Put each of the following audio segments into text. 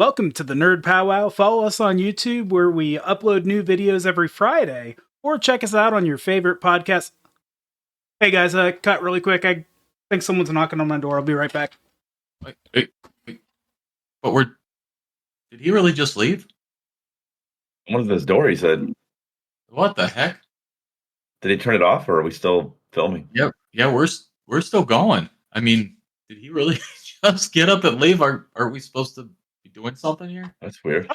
Welcome to the Nerd Powwow. Follow us on YouTube where we upload new videos every Friday, or check us out on your favorite podcast. Hey guys, cut really quick. I think someone's knocking on my door. I'll be right back. Wait. But did he really just leave? One of his door, he said. What the heck? Did he turn it off, or are we still filming? Yeah, we're still going. I mean, did he really just get up and leave? Are we supposed to be doing something here? That's weird.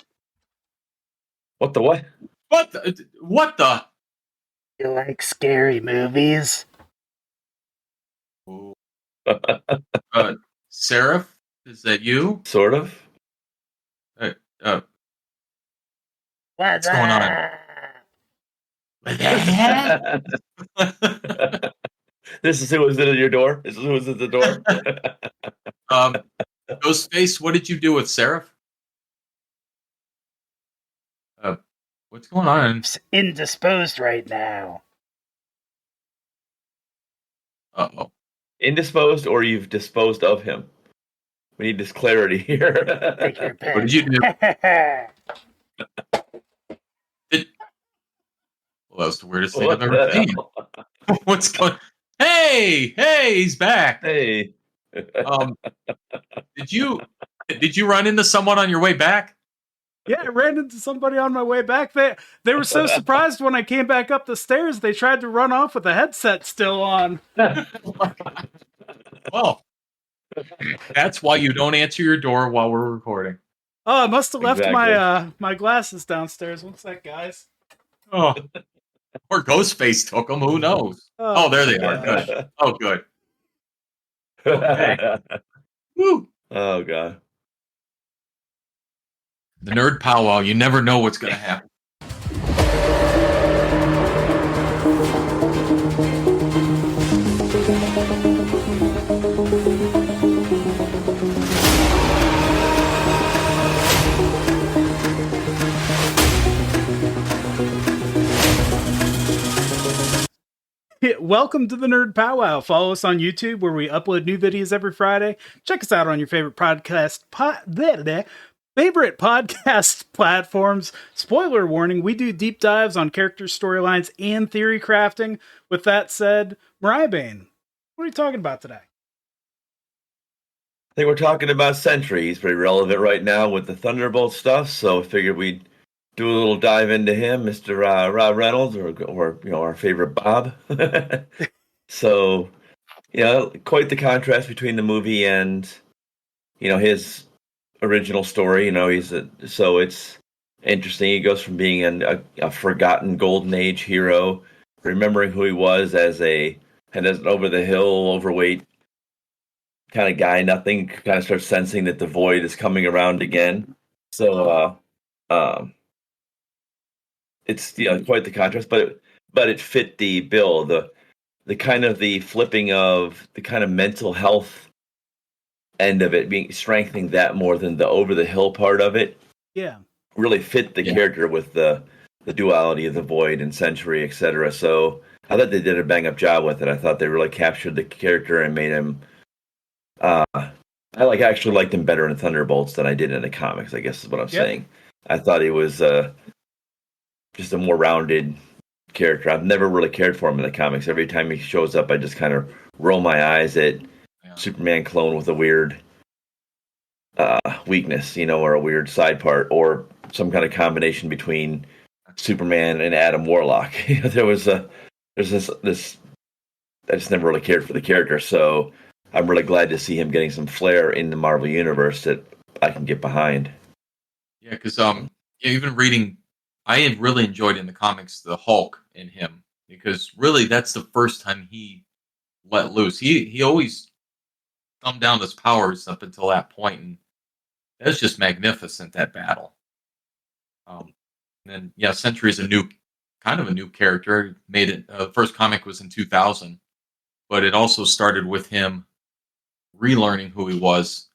What the what? What the? You like scary movies? Seraph, is that you? Sort of. What's going on? This is who was at your door? This is who was at the door? Ghostface, what did you do with Seraph? What's going on? It's indisposed right now. Uh-oh. Indisposed, or you've disposed of him? We need this clarity here. Take your pick. What did you do? Well, that's the weirdest thing I've ever seen. What's going on? Hey, he's back. Hey. Did you run into someone on your way back? Yeah, I ran into somebody on my way back. They were so surprised when I came back up the stairs, they tried to run off with the headset still on. Well, that's why you don't answer your door while we're recording. Oh, I must have left Exactly. my glasses downstairs. One sec, guys. Oh, or Ghostface took them. Who knows? Oh, there they are. Good. Oh, good. Okay. Woo. Oh, God. The Nerd Powwow. You never know what's going to happen. Welcome to the Nerd Powwow. Follow us on YouTube where we upload new videos every Friday. Check us out on your favorite favorite podcast platforms. Spoiler warning, we do deep dives on characters, storylines, and theory crafting. With that said, Mariah Bain, what are you talking about today? I think we're talking about Sentry. He's pretty relevant right now with the Thunderbolt stuff, so I figured we'd do a little dive into him, Mr. Rob Reynolds, or our favorite Bob. So, quite the contrast between the movie and his original story. So it's interesting. He goes from being a forgotten golden age hero, remembering who he was as an over the hill, overweight kind of guy. Nothing kind of starts sensing that the void is coming around again. So, it's quite the contrast, but it fit the bill. The kind of the flipping of the kind of mental health end of it, being strengthening that more than the over the hill part of it. Yeah, really fit the character with the duality of the void and Sentry, etc. So I thought they did a bang up job with it. I thought they really captured the character and made him. I actually liked him better in Thunderbolts than I did in the comics, I guess is what I'm saying. I thought he was just a more rounded character. I've never really cared for him in the comics. Every time he shows up, I just kind of roll my eyes at Superman clone with a weird weakness, or a weird side part, or some kind of combination between Superman and Adam Warlock. There's this. I just never really cared for the character, so I'm really glad to see him getting some flair in the Marvel universe that I can get behind. Yeah, because even reading, I had really enjoyed in the comics the Hulk in him, because really that's the first time he let loose. He always thumbed down his powers up until that point, and that's just magnificent, that battle. And then Sentry's kind of a new character. Made it. The first comic was in 2000, but it also started with him relearning who he was,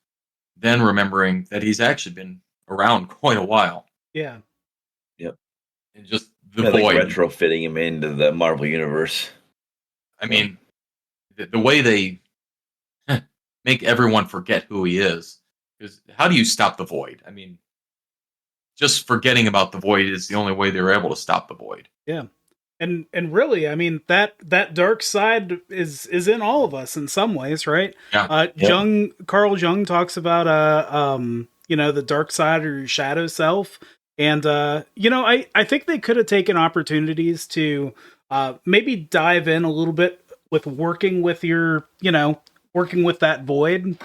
then remembering that he's actually been around quite a while. Yeah. Yep. And just the void. Retrofitting him into the Marvel universe. I mean, the way they make everyone forget who he is. Because how do you stop the Void? I mean, just forgetting about the Void is the only way they were able to stop the Void. Yeah. And really, I mean, that dark side is in all of us in some ways, right? Yeah. Carl Jung talks about the dark side or your shadow self. And I think they could have taken opportunities to maybe dive in a little bit with working with that void.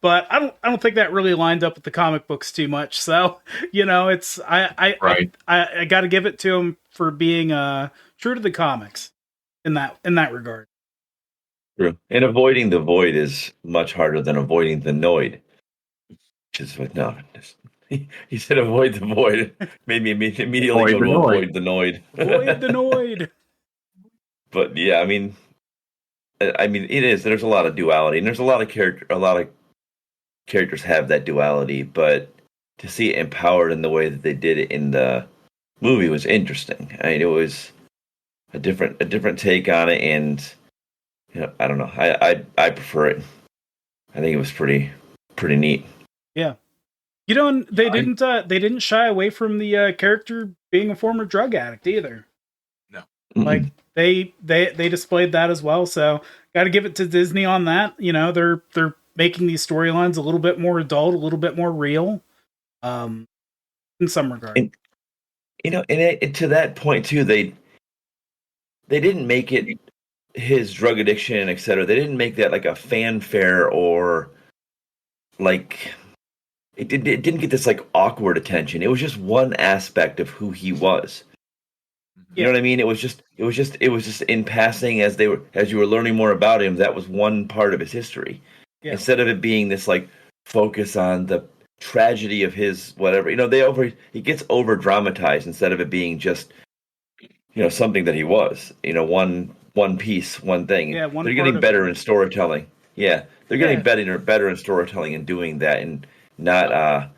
But I don't think that really lined up with the comic books too much. So, it's I got to give it to him for being true to the comics in that regard. True. And avoiding the void is much harder than avoiding the noid. Which is what he said avoid the void. Made me immediately go to avoid the noid. Avoid the noid. But yeah, I mean it is. There's a lot of duality, and there's a lot of characters have that duality, but to see it empowered in the way that they did it in the movie was interesting. I mean, it was a different take on it, and I don't know. I prefer it. I think it was pretty neat. Yeah, and they didn't shy away from the character being a former drug addict either. No, like they displayed that as well. So got to give it to Disney on that. They're making these storylines a little bit more adult, a little bit more real, in some regard. And, to that point too, they didn't make it his drug addiction, etc. They didn't make that like a fanfare or like it didn't get this like awkward attention. It was just one aspect of who he was. You know what I mean? It was just in passing as you were learning more about him. That was one part of his history. Yeah. Instead of it being this like focus on the tragedy of his whatever, he gets over dramatized instead of it being just something that he was. One piece, one thing. Yeah, they're getting better in storytelling. Yeah, they're getting better in storytelling and doing that, and not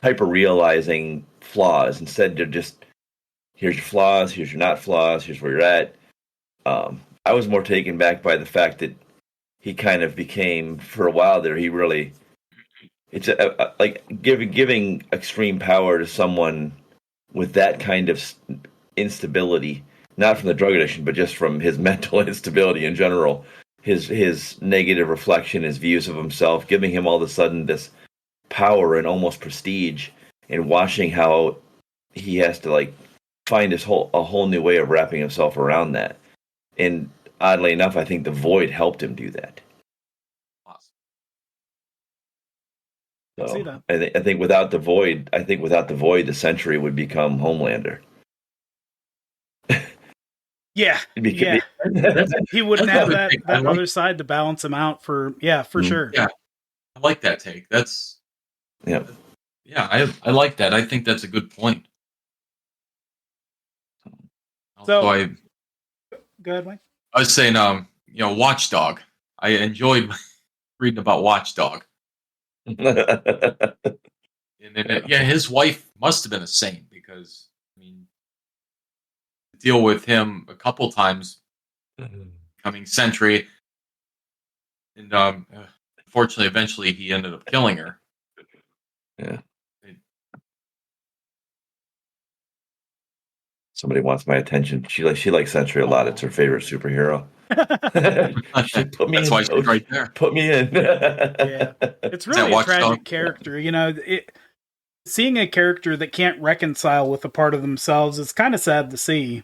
hyper realizing flaws. Instead, they're just here's your flaws, here's your not flaws, here's where you're at. I was more taken back by the fact that he kind of became, for a while there, it's like giving extreme power to someone with that kind of instability, not from the drug addiction, but just from his mental instability in general, his negative reflection, his views of himself, giving him all of a sudden this power and almost prestige, and watching how he has to like find a whole new way of wrapping himself around that. And oddly enough, I think the Void helped him do that. Awesome. So, see that. I think without the Void, the Sentry would become Homelander. Yeah. He wouldn't have that other side to balance him out for sure. Yeah. I like that take. That's I like that. I think that's a good point. So go ahead, Mike. I was saying, Watchdog. I enjoyed reading about Watchdog. And then, his wife must have been a saint, because deal with him a couple times, becoming Sentry, and unfortunately, eventually he ended up killing her. Yeah. Somebody wants my attention. She likes Sentry a lot. It's her favorite superhero. That's why she's right there. Put me in. Yeah, it's really a tragic character. Seeing a character that can't reconcile with a part of themselves is kind of sad to see.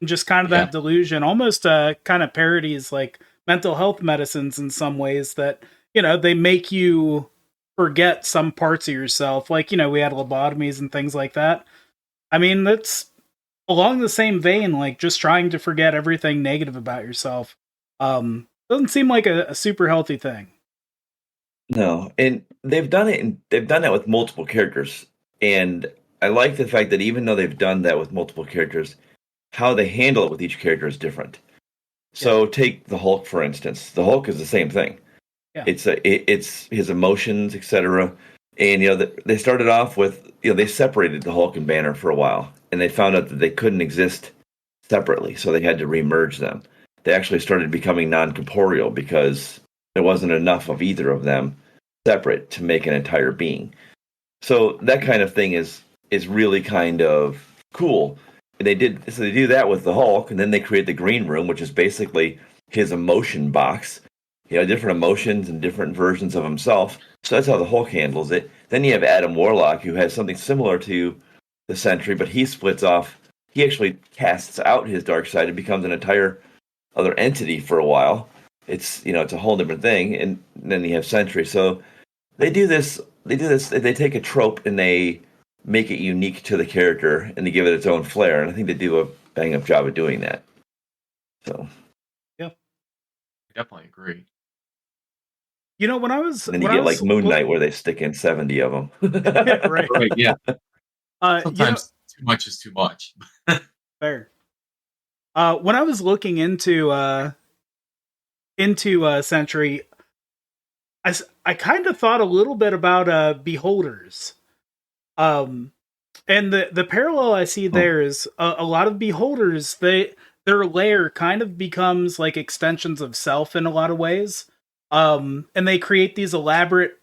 Just kind of that delusion, almost kind of parodies like mental health medicines in some ways, that they make you forget some parts of yourself. Like we had lobotomies and things like that. That's along the same vein, like just trying to forget everything negative about yourself. Doesn't seem like a super healthy thing. No, and they've done it, and they've done that with multiple characters. And I like the fact that even though they've done that with multiple characters, how they handle it with each character is different. So take the Hulk, for instance. The Hulk is the same thing. Yeah. It's his emotions, etc. And they started off with they separated the Hulk and Banner for a while, and they found out that they couldn't exist separately, so they had to remerge them. They actually started becoming non-corporeal because there wasn't enough of either of them separate to make an entire being. So that kind of thing is really kind of cool. And they do that with the Hulk, and then they create the Green Room, which is basically his emotion box. Different emotions and different versions of himself. So that's how the Hulk handles it. Then you have Adam Warlock, who has something similar to the Sentry, but he splits off. He actually casts out his dark side and becomes an entire other entity for a while. It's a whole different thing. And then you have Sentry. So they do this. They take a trope and they make it unique to the character and they give it its own flair. And I think they do a bang up job of doing that. So, yeah, I definitely agree. When I was... And then you get like Moon Knight where they stick in 70 of them. Right, yeah. Sometimes too much is too much. Fair. When I was looking into Sentry, I kind of thought a little bit about Beholders. And the parallel I see there is a lot of Beholders, their lair kind of becomes like extensions of self in a lot of ways. And they create these elaborate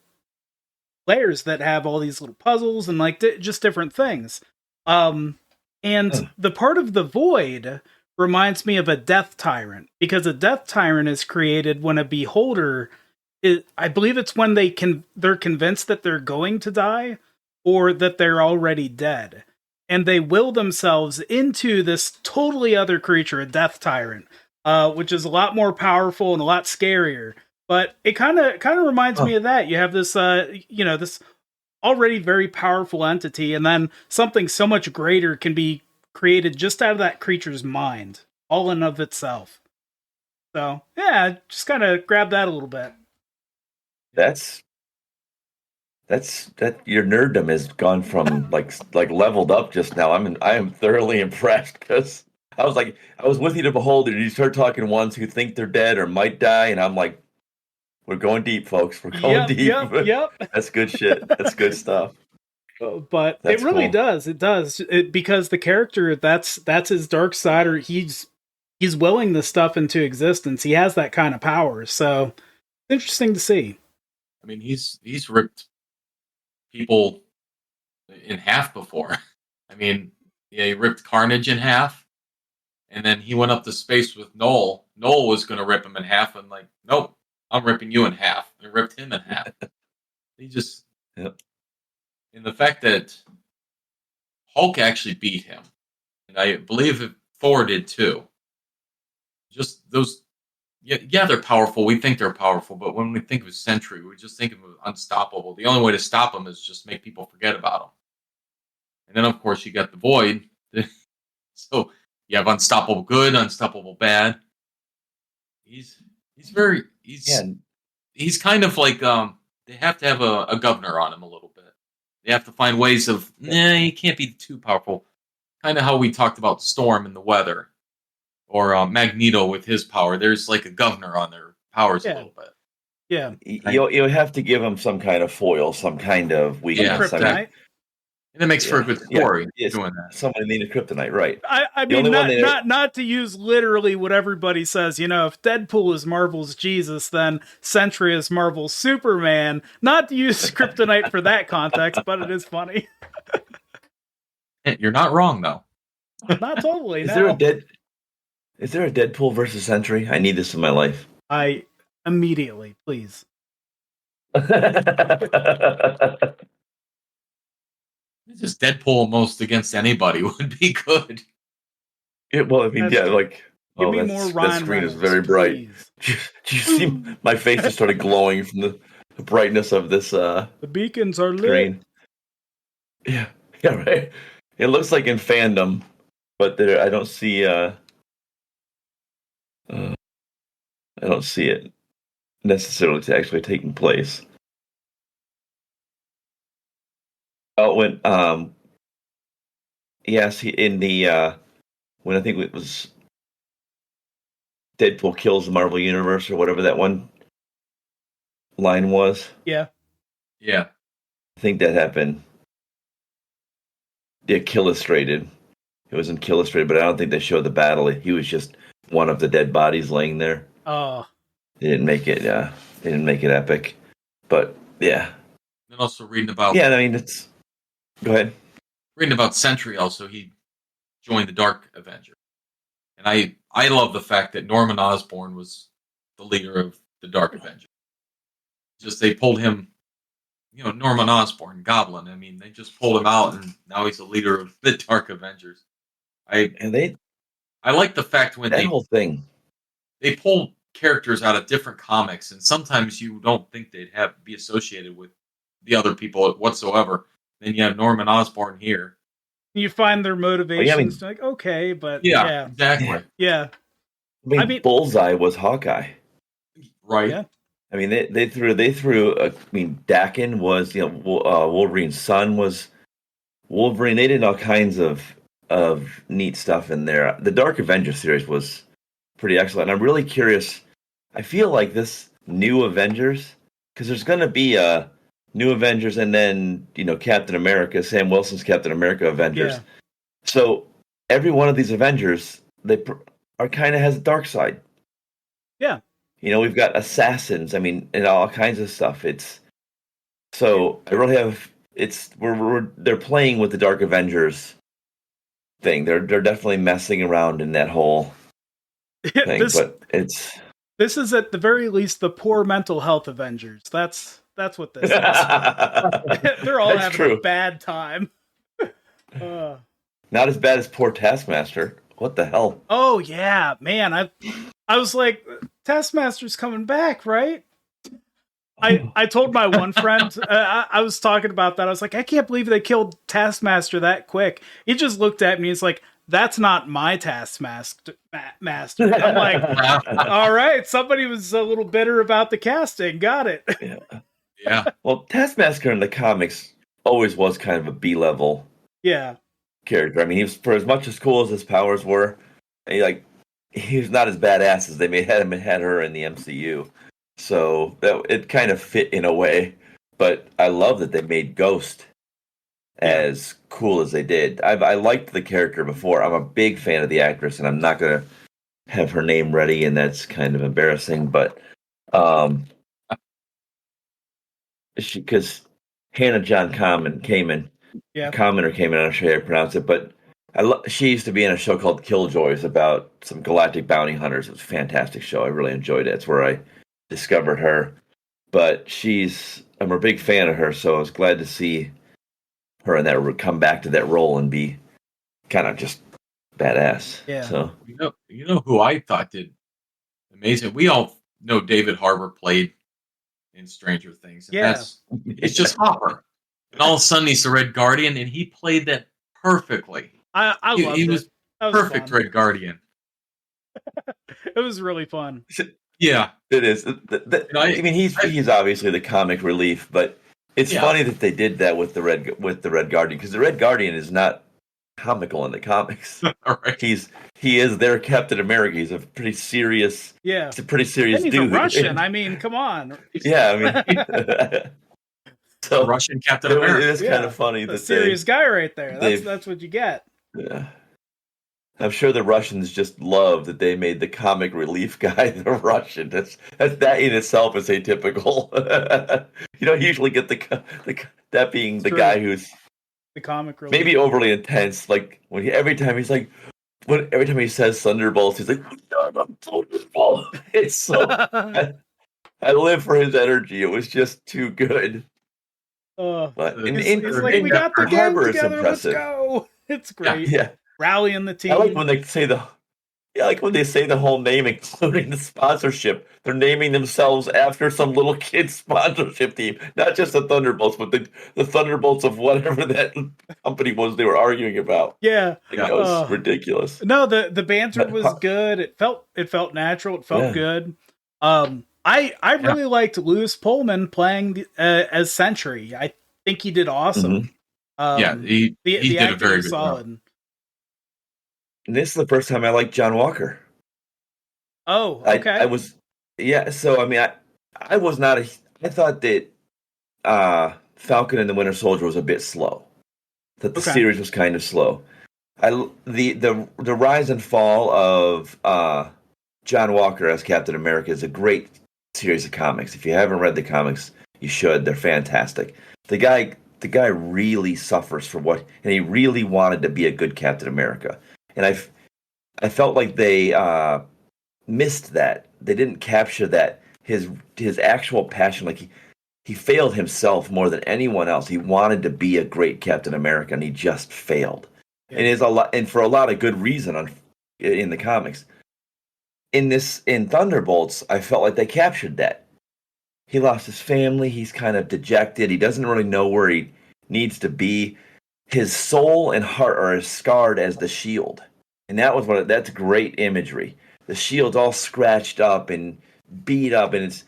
layers that have all these little puzzles and like just different things. And the part of the Void reminds me of a Death Tyrant, because a Death Tyrant is created when a Beholder I believe it's when they're convinced that they're going to die or that they're already dead. And they will themselves into this totally other creature, a Death Tyrant, which is a lot more powerful and a lot scarier. But it kind of reminds me of that. You have this, this already very powerful entity, and then something so much greater can be created just out of that creature's mind, all in of itself. So, yeah, just kind of grab that a little bit. That's your nerddom has gone from like leveled up just now. I am thoroughly impressed because I was with you to Beholder, and you start talking ones who think they're dead or might die, and I'm like, we're going deep, folks. We're going deep. Yep. That's good shit. That's good stuff. But it really does. It does. Because the character, that's his dark side, or he's willing this stuff into existence. He has that kind of power. So interesting to see. I mean, he's ripped people in half before. I mean, yeah, he ripped Carnage in half, and then he went up to space with Null. Null was going to rip him in half, and like, nope, I'm ripping you in half. And ripped him in half. He just... Yep. And the fact that Hulk actually beat him, and I believe Thor did too. Just those... Yeah, they're powerful. We think they're powerful, but when we think of Sentry, we just think of them unstoppable. The only way to stop them is just make people forget about them. And then, of course, you got the Void. So you have unstoppable good, unstoppable bad. He's kind of like they have to have a governor on him a little bit. They have to find ways of he can't be too powerful. Kind of how we talked about Storm and the weather. Or Magneto with his power. There's like a governor on their powers a little bit. Yeah. You'll have to give him some kind of foil, some kind of weakness. Kryptonite. And it makes for a good story doing that. Somebody needed kryptonite, right. I mean, not to use literally what everybody says. If Deadpool is Marvel's Jesus, then Sentry is Marvel's Superman. Not to use kryptonite for that context, but it is funny. You're not wrong, though. Not totally, Is there a Deadpool versus Sentry? I need this in my life. Immediately, please. Just Deadpool almost against anybody would be good. Give me more Ryan that screen Reynolds, is very bright. please. Do you see my face just started glowing from the brightness of this the beacons are lit. screen? Yeah, right. It looks like in fandom, but I don't see I don't see it necessarily actually taking place. Oh, when in the when I think it was Deadpool kills the Marvel Universe or whatever that one line was. Yeah. Yeah. I think that happened. Yeah, Killustrated. It was in Killustrated, but I don't think they showed the battle. He was just one of the dead bodies laying there. Oh. They didn't make it. They didn't make it epic. But Yeah. And also reading about Yeah, I mean, it's... Go ahead. reading about Sentry also, he joined the Dark Avenger. And I love the fact that Norman Osborn was the leader of the Dark Avenger. Just they pulled him, Norman Osborn, Goblin. I mean, they just pulled him out, and now he's the leader of the Dark Avengers. And I like the fact when that whole thing. they pull characters out of different comics, and sometimes you don't think they'd be associated with the other people whatsoever. Then you have Norman Osborn here. You find their motivations, like, okay, but yeah. Exactly. Yeah. I mean, Bullseye was Hawkeye. Right. Yeah. I mean, they threw. Dakin was, Wolverine's son was Wolverine. They did all kinds of neat stuff in there. The Dark Avenger series was pretty excellent. And I'm really curious. I feel like this new Avengers, because there's going to be a new Avengers, and then Captain America, Sam Wilson's Captain America Avengers. Yeah. So every one of these Avengers, they are kind of has a dark side. Yeah. We've got assassins. I mean, and all kinds of stuff. I really have. They're playing with the Dark Avengers thing. They're definitely messing around in that whole thing. This is at the very least the poor mental health Avengers. That's what this is. They're all having a bad time. Not as bad as poor Taskmaster. What the hell? Oh yeah, man. I was like, Taskmaster's coming back, right? I told my one friend, I was talking about that. I was like, I can't believe they killed Taskmaster that quick. He just looked at me. He's like, that's not my Taskmaster. I'm like, all right, somebody was a little bitter about the casting. Got it. Yeah. Well, Taskmaster in the comics always was kind of a B-level. Yeah. Character. I mean, he was, for as much as cool as his powers were, he was not as badass as they had her in the MCU. So it kind of fit in a way. But I love that they made Ghost as cool as they did. I liked the character before. I'm a big fan of the actress, and I'm not going to have her name ready, and that's kind of embarrassing. But because Hannah John Kamen. Yeah. Kamen, I'm not sure how to pronounce it, but she used to be in a show called Killjoys about some galactic bounty hunters. It was a fantastic show. I really enjoyed it. It's where I discovered her. But I'm a big fan of her, so I was glad to see her in that come back to that role and be kind of just badass. Yeah. So you know who I thought did amazing. We all know David Harbour played in Stranger Things. And it's just Hopper. And all of a sudden he's the Red Guardian, and he played that perfectly. I loved it. He was perfect Red Guardian. It was really fun. Yeah, it is. I mean, he's obviously the comic relief, but it's funny that they did that with the Red Guardian, because the Red Guardian is not comical in the comics. Right. He is their Captain America. He's a pretty serious. Yeah, he's a pretty serious and he's dude. a Russian. I mean, come on. Yeah, I mean. So Russian Captain America. It is kind of funny that serious guy right there. That's what you get. Yeah, I'm sure the Russians just love that they made the comic relief guy the Russian. That in itself is atypical. You don't usually get that being the guy who's the comic relief. Maybe overly intense. Like every time he says Thunderbolts, he's like, I'm Thunderbolt. It's so. I live for his energy. It was just too good. But he's like, we got the game together. Let's go. It's great. Yeah. Rallying the team. I like when they say the whole name, including the sponsorship. They're naming themselves after some little kid sponsorship team, not just the Thunderbolts, but the Thunderbolts of whatever that company was they were arguing about. Yeah, that was ridiculous. No, the banter was good. It felt natural. It felt good. I really liked Lewis Pullman playing as Sentry. I think he did awesome. Mm-hmm. He did a very good solid. job. And this is the first time I liked John Walker. Oh, okay. So I mean, I was not I thought that Falcon and the Winter Soldier was a bit slow. That the series was kind of slow. The rise and fall of John Walker as Captain America is a great series of comics. If you haven't read the comics, You should. They're fantastic. The guy really suffers for what, and he really wanted to be a good Captain America. And I felt like they missed that. They didn't capture that his actual passion. Like he failed himself more than anyone else. He wanted to be a great Captain America, and he just failed. Yeah. And is a lot, and for a lot of good reason in the comics. In Thunderbolts, I felt like they captured that. He lost his family. He's kind of dejected. He doesn't really know where he needs to be. His soul and heart are as scarred as the shield, and that's great imagery. The shield's all scratched up and beat up, and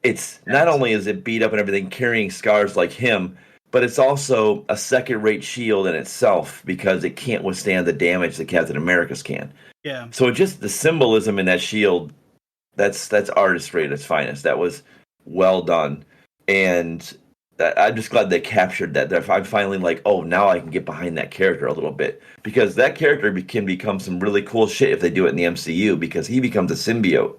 it's not only is it beat up and everything, carrying scars like him, but it's also a second-rate shield in itself because it can't withstand the damage that Captain America's can. Yeah. So just the symbolism in that shield, that's artistry at its finest. That was well done, and I'm just glad they captured that. I'm finally like, oh, now I can get behind that character a little bit, because that character can become some really cool shit if they do it in the MCU, because he becomes a symbiote.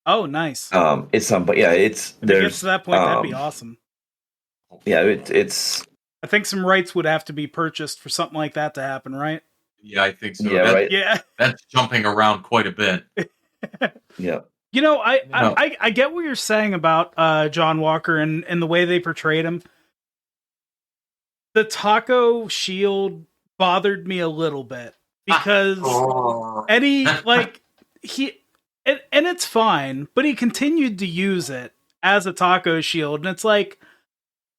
Oh, nice. It's some, but yeah, it's if it gets to that point, that'd be awesome. Yeah, it's. I think some rights would have to be purchased for something like that to happen, right? Yeah, I think so. Yeah, right. Yeah, that's jumping around quite a bit. Yeah. You know, I get what you're saying about John Walker and the way they portrayed him. The taco shield bothered me a little bit because Eddie, like, and it's fine, but he continued to use it as a taco shield, and it's like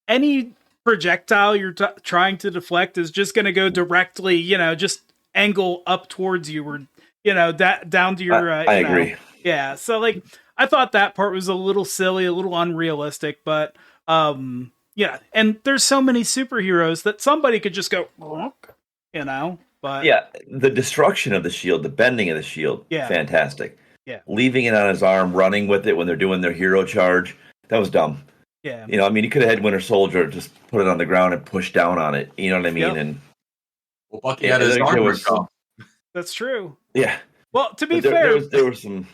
any projectile you're trying to deflect is just going to go directly, just angle up towards you, or down to your. I agree. Yeah, so like I thought that part was a little silly, a little unrealistic, but yeah, and there's so many superheroes that somebody could just go, but yeah, the destruction of the shield, the bending of the shield, fantastic. Yeah, leaving it on his arm, running with it when they're doing their hero charge, that was dumb. Yeah, I mean, he could have had Winter Soldier just put it on the ground and push down on it. You know what I mean? Yep. And well, Bucky had his armor. That's true. Yeah. Well, to be fair, there was some.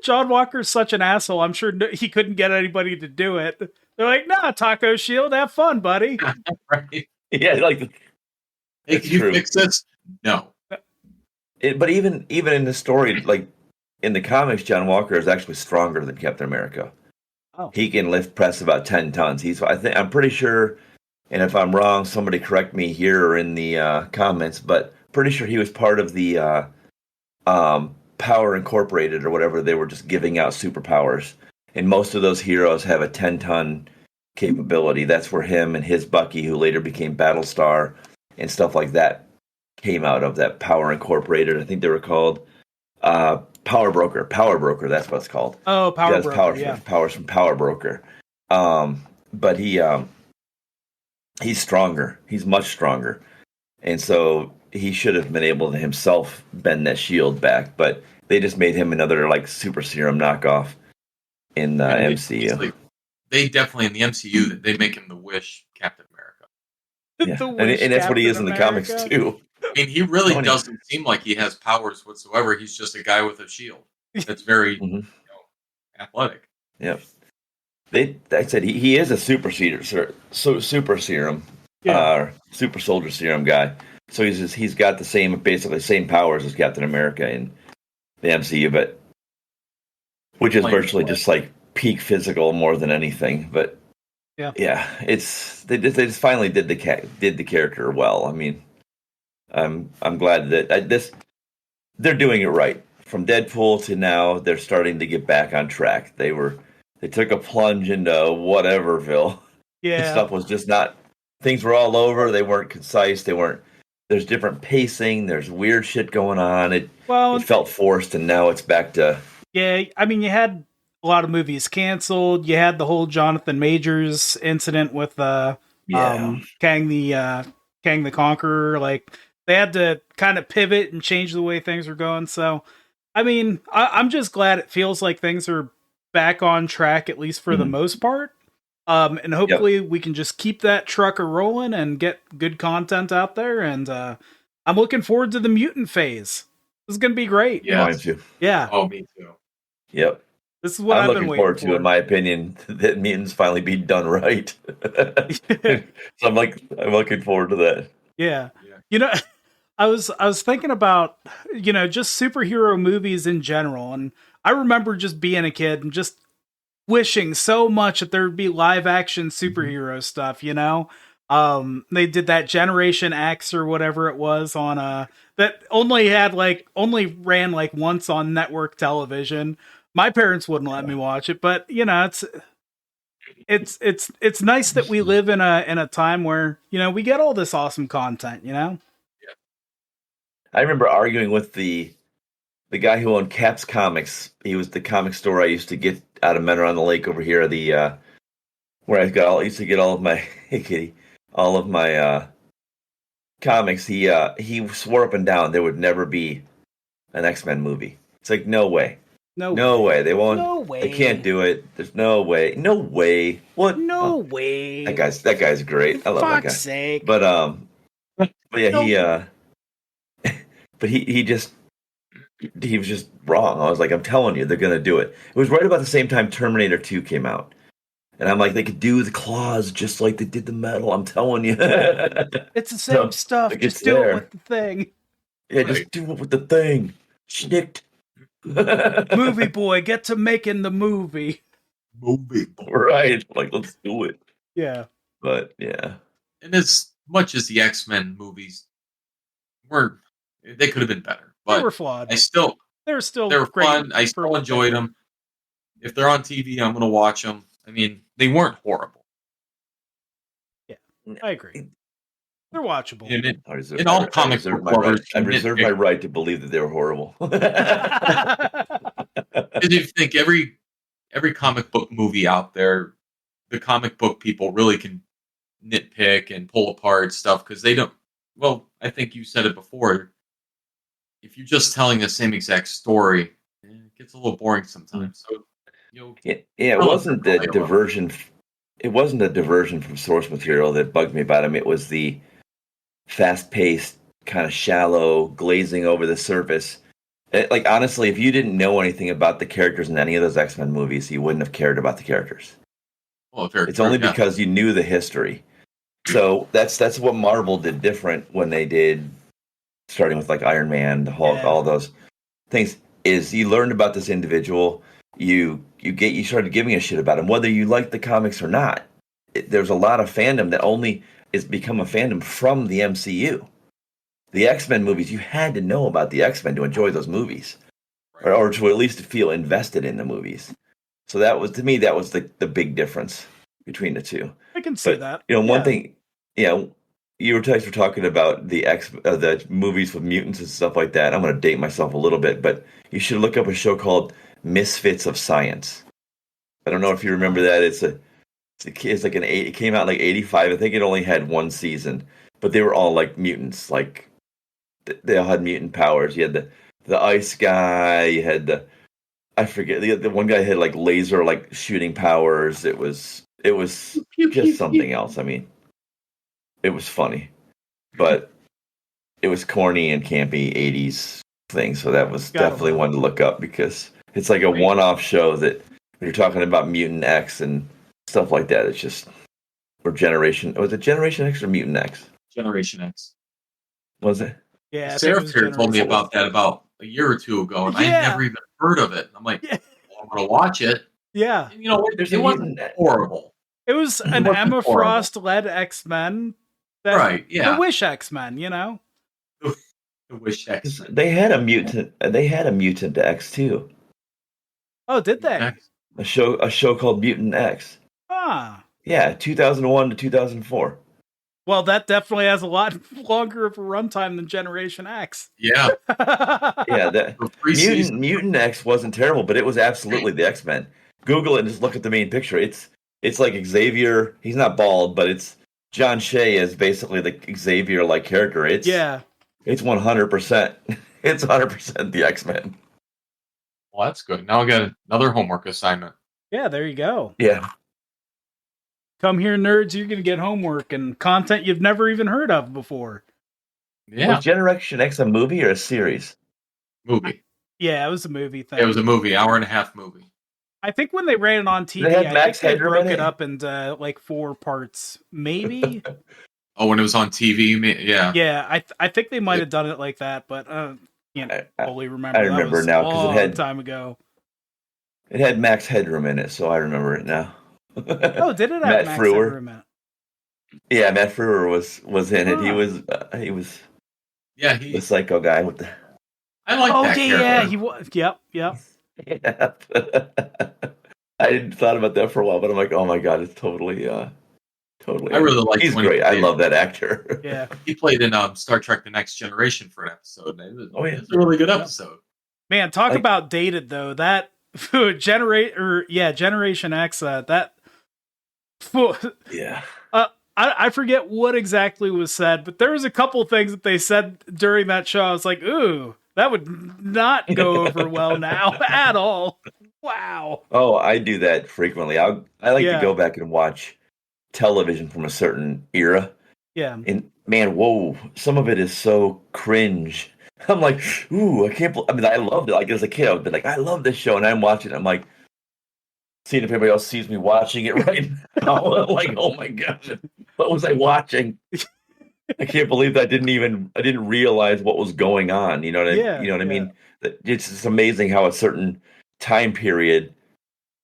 John Walker's such an asshole. I'm sure he couldn't get anybody to do it. They're like, "Nah, taco shield, have fun, buddy." Right? Yeah, like. Hey, can you fix this? No. But even in the story, like in the comics, John Walker is actually stronger than Captain America. Oh. He can press about 10 tons. I'm pretty sure, and if I'm wrong, somebody correct me here or in the comments, but pretty sure he was part of the Power Incorporated or whatever. They were just giving out superpowers, and most of those heroes have a 10-ton capability. That's where him and his Bucky, who later became Battlestar and stuff like that, came out of that Power Incorporated. I think they were called Power Broker. Power Broker, that's what it's called. Oh, Power Broker. Powers from Power Broker. But he's stronger. He's much stronger, and so he should have been able to himself bend that shield back. But they just made him another like super serum knockoff in the MCU. They definitely in the MCU they make him the Wish Captain America. Yeah, and that's what he is in the comics too. I mean, he really doesn't seem like he has powers whatsoever. He's just a guy with a shield that's very athletic. Yeah. I said he is a super serum, super soldier serum guy. So he's got basically same powers as Captain America in the MCU, but which is virtually just like peak physical more than anything. But yeah, they just finally did the character well. I mean, I'm glad that they're doing it right. From Deadpool to now, they're starting to get back on track. They took a plunge into whateverville. Yeah, the stuff was just not. Things were all over. They weren't concise. There's different pacing. There's weird shit going on. It felt forced, and now it's back to. Yeah, I mean, you had a lot of movies canceled. You had the whole Jonathan Majors incident with Kang the Conqueror. Like, they had to kind of pivot and change the way things were going. So, I mean, I'm just glad it feels like things are back on track, at least for the most part. And hopefully we can just keep that trucker rolling and get good content out there. And I'm looking forward to the mutant phase. This is going to be great. Yeah, mine too. Yeah. Oh, me too. Yep. This is what I'm I've been looking waiting forward to, in my opinion, that mutants finally be done right. So I'm looking forward to that. Yeah. Yeah. You know, I was thinking about, just superhero movies in general, and I remember just being a kid and just wishing so much that there'd be live action superhero stuff, They did that Generation X or whatever it was on that only ran like once on network television. My parents wouldn't let me watch it, but it's nice that we live in a time where, we get all this awesome content, I remember arguing with the guy who owned Caps Comics. He was the comic store I used to get out of Menor on the Lake over here. Where I used to get all of my hey kitty, all of my comics. He swore up and down there would never be an X-Men movie. It's like no way, no way. They won't. No way. They can't do it. There's no way. No way. What? No way. That guy's great. I love that guy. Fuck's sake. But yeah, No. he was just wrong. I was like, I'm telling you, they're gonna do it. It was right about the same time Terminator 2 came out. And I'm like, they could do the claws just like they did the metal. I'm telling you. It's the same stuff. Just do it with the thing. Yeah, just do it with the thing. Schnicked. Movie boy, get to making the movie. Right. Like, let's do it. Yeah. But, yeah. And as much as the X-Men movies they could have been better. But they were flawed. They were fun. I still enjoyed them. If they're on TV, I'm going to watch them. I mean, they weren't horrible. Yeah, I agree. They're watchable. In all comic book lovers, I reserve my right to believe that they were horrible. Did you think every comic book movie out there, the comic book people really can nitpick and pull apart stuff because they don't. Well, I think you said it before. If you're just telling the same exact story, it gets a little boring sometimes. So, it wasn't the diversion. It wasn't a diversion from source material that bugged me about him. It was the fast-paced, kind of shallow glazing over the surface. Like, honestly, if you didn't know anything about the characters in any of those X-Men movies, you wouldn't have cared about the characters. Well, it's only because you knew the history. So that's what Marvel did different when they did, starting with like Iron Man, the Hulk, all those things. Is you learned about this individual, you started giving a shit about him, whether you liked the comics or not. There's a lot of fandom that only is become a fandom from the MCU. The X-Men movies, you had to know about the X-Men to enjoy those movies, or to at least feel invested in the movies. So that was, to me, that was the big difference between the two. I can see that. One thing, you guys were talking about the movies with mutants and stuff like that. I'm going to date myself a little bit, but you should look up a show called Misfits of Science. I don't know if you remember that. It came out like 85. I think it only had one season, but they were all like mutants. Like they all had mutant powers. You had the ice guy. You had I forget, the one guy had like laser like shooting powers. It was just something else. I mean, it was funny, but it was corny and campy 80s thing. So that was definitely one to look up because it's like a one-off show that when you're talking about Mutant X and stuff like that, it's just, or Generation, was it Generation X or Mutant X? Generation X. Was it? Yeah. Seraph here told me about that about a year or two ago, and I had never even heard of it. I'm like, I'm going to watch it. Yeah. And, it wasn't horrible. It was an Emma Frost-led X-Men. The Wish X-Men, The Wish X-Men. They had a mutant X too. Oh, did they? A show called Mutant X. Ah. Yeah, 2001 to 2004. Well, that definitely has a lot longer of a runtime than Generation X. Yeah. Yeah, Mutant X wasn't terrible, but it was absolutely the X-Men. Google it and just look at the main picture. It's like Xavier. He's not bald, but it's John Shea is basically the Xavier-like character. It's 100%. It's 100% the X-Men. Well, that's good. Now I got another homework assignment. Yeah, there you go. Yeah. Come here, nerds. You're going to get homework and content you've never even heard of before. Yeah. Was Generation X a movie or a series? Movie. Yeah, it was a movie thing. It was a movie, hour and a half movie. I think when they ran it on TV, They had I Max think they Headroom broke in it it? up into like 4 parts, maybe. Oh, when it was on TV, you mean? Yeah. Yeah, I think they might have done it like that, but can't I fully I remember. That remember was now a because long time ago. it had Max Headroom in it, so I remember it now. Oh, did it have Matt Max Frewer. Headroom in it? Yeah, Matt Frewer was in it. He Huh. was Yeah, the psycho guy with the. I like that Okay, character. yeah, he was. Yep. Yeah. I didn't thought about that for a while, but I'm like, oh my god, it's totally totally. I really liked He's when he great. I played. love that actor. Yeah. He played in Star Trek: The Next Generation for an episode. And it was yeah. a really good episode. Man, talk about dated though. That Generation X. That. Yeah. I forget what exactly was said, but there was a couple things that they said during that show. I was like, ooh, that would not go over well now at all. Wow. Oh, I do that frequently. I like to go Yeah. back and watch television from a certain era. Yeah. And man, whoa, some of it is so cringe. I'm like, ooh, I can't. I mean, I loved it. Like as a kid, I would be like, I love this show, and I'm watching it. I'm like, seeing if anybody else sees me watching it right now. I'm like, oh my god, what was I watching? I can't believe that I didn't realize what was going on. You know what I mean? It's just amazing how a certain time period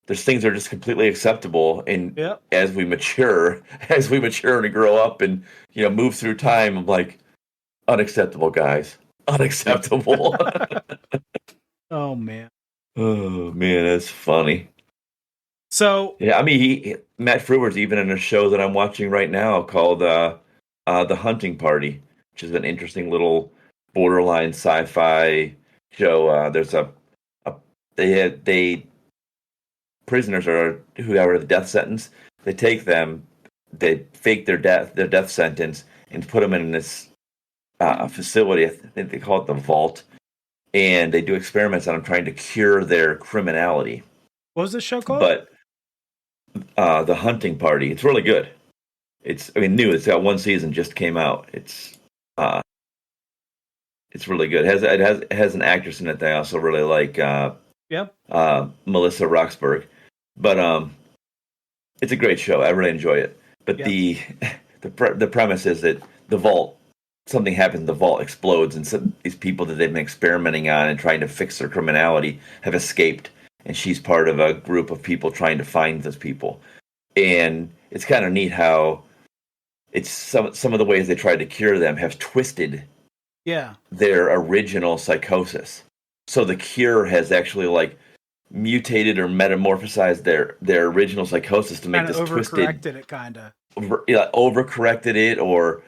there's things that are just completely acceptable, and as we mature and grow up and move through time, I'm like, unacceptable, guys, unacceptable. Oh man. Oh man, that's funny. So yeah, I mean, Matt Frewer's even in a show that I'm watching right now called The Hunting Party, which is an interesting little borderline sci-fi show. There's they prisoners who have the death sentence. They take them, they fake their death sentence, and put them in this facility. I think they call it the Vault, and they do experiments on them trying to cure their criminality. What was this show called? But The Hunting Party. It's really good. New. It's got 1 season, just came out. It's really good. It has an actress in it that I also really like. Melissa Roxburgh. But it's a great show. I really enjoy it. But the premise is that the vault, something happens, the vault explodes, and these people that they've been experimenting on and trying to fix their criminality have escaped, and she's part of a group of people trying to find those people. And it's kind of neat how it's some of the ways they tried to cure them have twisted their original psychosis. So the cure has actually mutated or metamorphosized their original psychosis to make this twisted. Overcorrected it, kind of. Overcorrected it or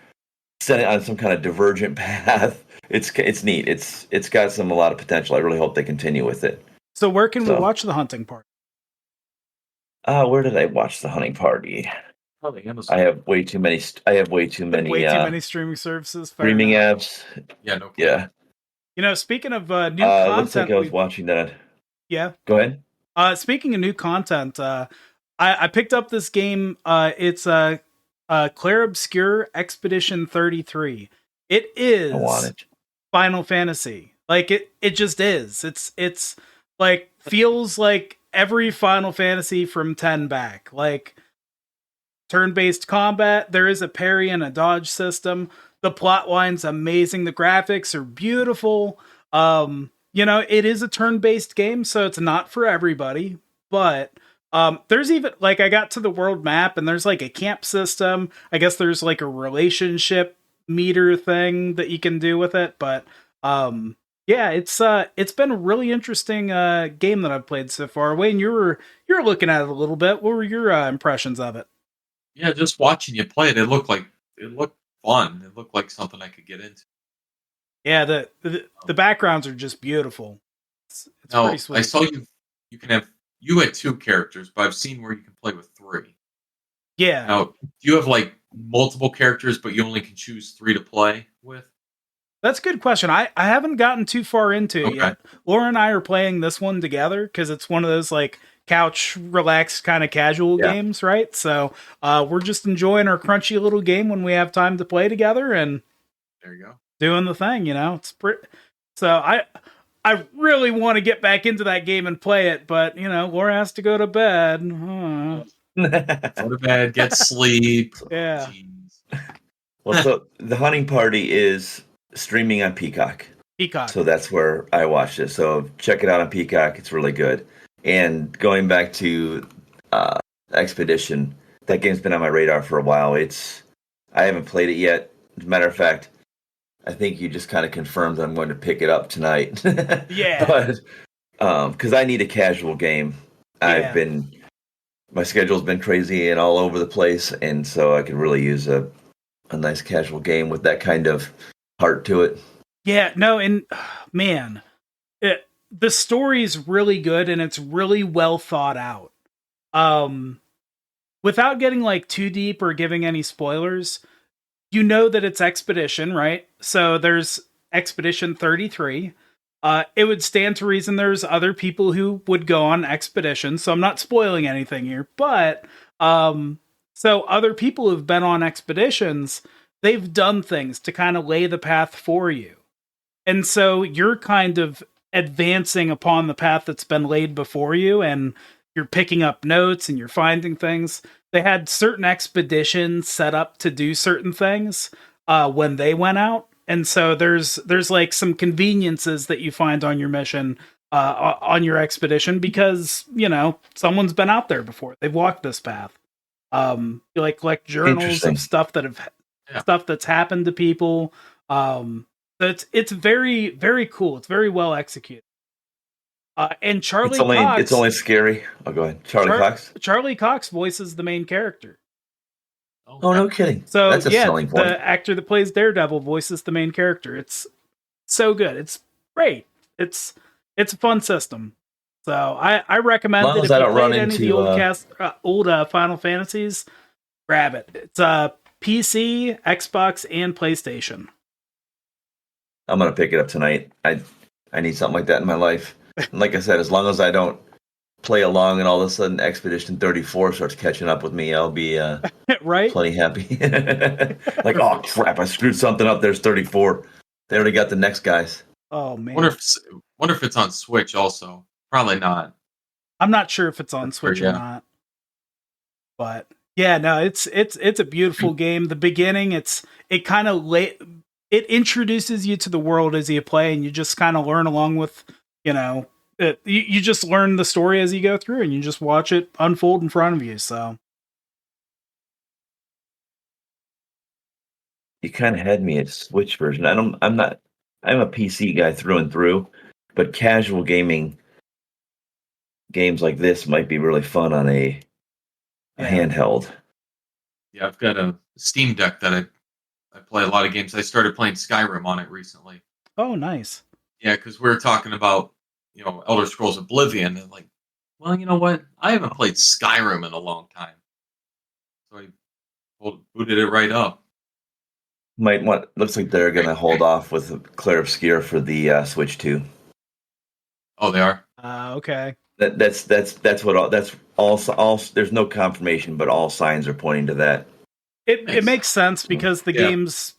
set it on some kind of divergent path. It's neat. It's got a lot of potential. I really hope they continue with it. So where can we watch The Hunting Party? Where did I watch The Hunting Party? I have way too many. Way too many streaming services. Streaming apps. Yeah. No. Yeah. Speaking of new content, looks like I was watching that. Yeah. Go ahead. Speaking of new content, I picked up this game. It's Clair Obscura Expedition 33. It is I want it. Final Fantasy. It just is. It's feels like every Final Fantasy from 10 back. Turn-based combat. There is a parry and a dodge system. The plot line's amazing. The graphics are beautiful. It is a turn-based game, so it's not for everybody. But there's even I got to the world map, and there's a camp system. I guess there's a relationship meter thing that you can do with it. But it's been a really interesting game that I've played so far. Wayne, you're looking at it a little bit. What were your impressions of it? Yeah, just watching you play it, it looked fun. It looked like something I could get into. Yeah, the backgrounds are just beautiful. It's pretty sweet. I saw you had 2 characters, but I've seen where you can play with 3. Yeah. Now, do you have multiple characters, but you only can choose 3 to play with? That's a good question. I haven't gotten too far into it yet. Laura and I are playing this one together because it's one of those couch relaxed kind of casual games, right? So we're just enjoying our crunchy little game when we have time to play together, and there you go, doing the thing. It's pretty. So I I really want to get back into that game and play it, but Laura has to go to bed. Go to bed, get sleep. Yeah. Jeez. Well, so the hunting party is streaming on Peacock. Peacock. So that's where I watched it. So check it out on Peacock. It's really good. And going back to Expedition, that game's been on my radar for a while. I haven't played it yet. As a matter of fact, I think you just kind of confirmed that I'm going to pick it up tonight. Yeah. But because I need a casual game. Yeah. My schedule's been crazy and all over the place, and so I could really use a nice casual game with that kind of heart to it. Yeah, no, and man, the story's really good and it's really well thought out. Without getting like too deep or giving any spoilers, that it's Expedition, right? So there's Expedition 33. It would stand to reason there's other people who would go on expeditions, so I'm not spoiling anything here, but so other people who've been on expeditions, they've done things to kind of lay the path for you. And so you're kind of advancing upon the path that's been laid before you, and you're picking up notes and you're finding things. They had certain expeditions set up to do certain things when they went out. And so there's like some conveniences that you find on your mission, on your expedition, because, someone's been out there before. They've walked this path. You like collect journals of stuff stuff that's happened to people. It's very, very cool. It's very well executed. And Charlie Cox. It's only scary. Oh, go ahead. Cox? Charlie Cox voices the main character. Oh, no kidding. So, that's a selling point. The actor that plays Daredevil voices the main character. It's so good. It's great. It's a fun system. So I recommend that if you played any of the old Final Fantasies, grab it. It's PC, Xbox, and PlayStation. I'm going to pick it up tonight. I need something like that in my life. And like I said, as long as I don't play along and all of a sudden Expedition 34 starts catching up with me, I'll be right? plenty happy. Like, oh crap, I screwed something up. There's 34. They already got the next guys. Oh man. Wonder if it's on Switch also. Probably not. I'm not sure if it's on Switch or not. But yeah, no, it's a beautiful game. The beginning, it introduces you to the world as you play, and you just kind of learn along with, you just learn the story as you go through, and you just watch it unfold in front of you. So you kind of had me at Switch version. I'm a PC guy through and through, but casual games like this might be really fun on a handheld. Yeah, I've got a Steamdeck that I play a lot of games. I started playing Skyrim on it recently. Oh, nice. Yeah, because we were talking about, Elder Scrolls Oblivion, and like, well, you know what? I haven't played Skyrim in a long time. So I booted it right up. Looks like they're going to hold off with Clair Obscura for the Switch 2. Oh, they are? Okay. That's all. There's no confirmation, but all signs are pointing to that. It makes sense because the game's,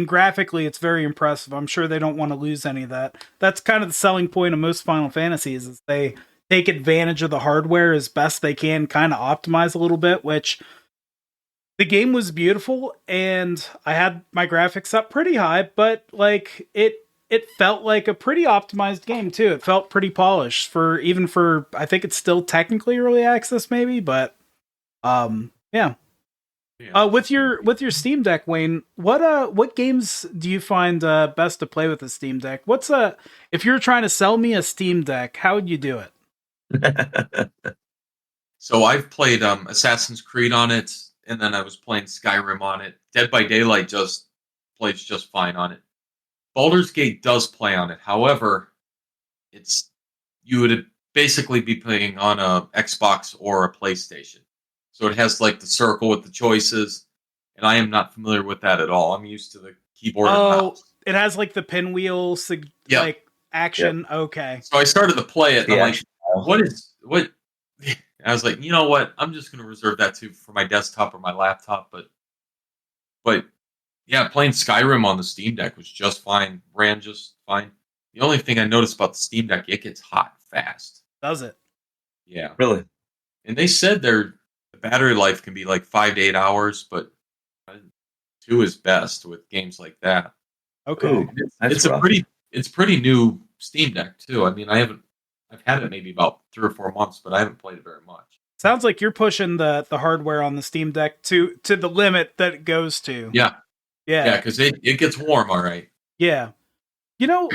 graphically, it's very impressive. I'm sure they don't want to lose any of that. That's kind of the selling point of most Final Fantasies, is they take advantage of the hardware as best they can, kind of optimize a little bit, which the game was beautiful, and I had my graphics up pretty high, but like it felt like a pretty optimized game too. It felt pretty polished for I think it's still technically early access maybe, but yeah. With your Steam Deck, Wayne, what games do you find best to play with the Steam Deck? If you're trying to sell me a Steam Deck, how would you do it? So I've played Assassin's Creed on it, and then I was playing Skyrim on it. Dead by Daylight plays just fine on it. Baldur's Gate does play on it. However, you would basically be playing on a Xbox or a PlayStation. So it has like the circle with the choices, and I am not familiar with that at all. I'm used to the keyboard and mouse. It has like the pinwheel, like action. Yep. Okay. So I started to play it, and I'm like, what? I was like, you know what? I'm just going to reserve that for my desktop or my laptop. But yeah, playing Skyrim on the Steam Deck was just fine. Ran just fine. The only thing I noticed about the Steam Deck, it gets hot fast. Does it? Yeah. Really? And they said the battery life can be like 5 to 8 hours, but 2 is best with games like that. Okay. Ooh, It's pretty new Steam Deck too. I mean, I've had it maybe about 3 or 4 months, but I haven't played it very much. Sounds like you're pushing the hardware on the Steam Deck to the limit that it goes to. Yeah. Yeah. Yeah, because it gets warm, all right. Yeah. You know,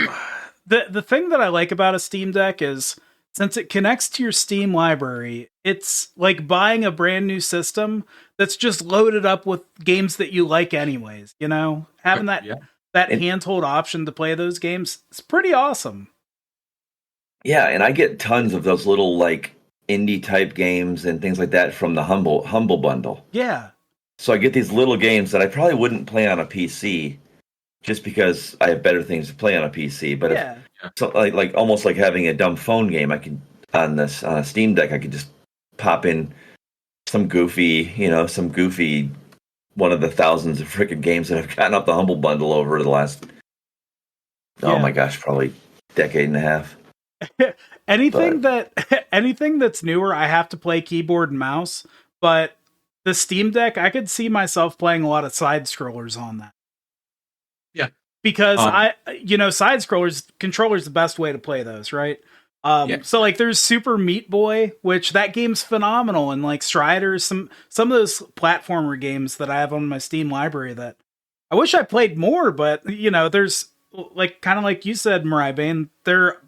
the thing that I like about a Steam Deck is since it connects to your Steam library, it's like buying a brand new system that's just loaded up with games that you like anyways, you know? Having that handhold option to play those games, it's pretty awesome. Yeah, and I get tons of those little like indie type games and things like that from the Humble Bundle. Yeah. So I get these little games that I probably wouldn't play on a PC just because I have better things to play on a PC. But if like almost like having a dumb phone game, I could on a Steam Deck, I could just pop in some goofy one of the thousands of freaking games that I've gotten up the Humble Bundle over the last oh my gosh, probably decade and a half. anything that's newer, I have to play keyboard and mouse, but the Steam Deck, I could see myself playing a lot of side scrollers on that. Yeah. Because side scrollers, controller's the best way to play those, right? So like there's Super Meat Boy, which that game's phenomenal, and like Striders, some of those platformer games that I have on my Steam library that I wish I played more, but there's like kind of like you said, Mariah Bane, they're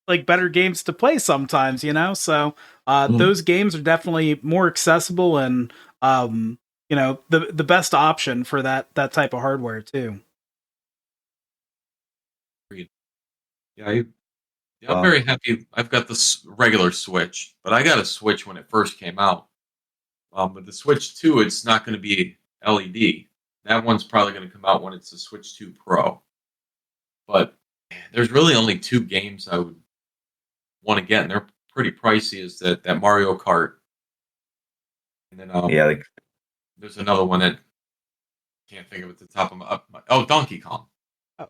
like better games to play sometimes, so those games are definitely more accessible and the best option for that type of hardware too. Yeah, I'm very happy. I've got this regular Switch, but I got a Switch when it first came out. But the Switch 2, it's not going to be LED. That one's probably going to come out when it's the Switch 2 Pro. But there's really only 2 games I would want to get, and they're pretty pricey. Is that Mario Kart, and then there's another one that I can't think of at the top of my Donkey Kong.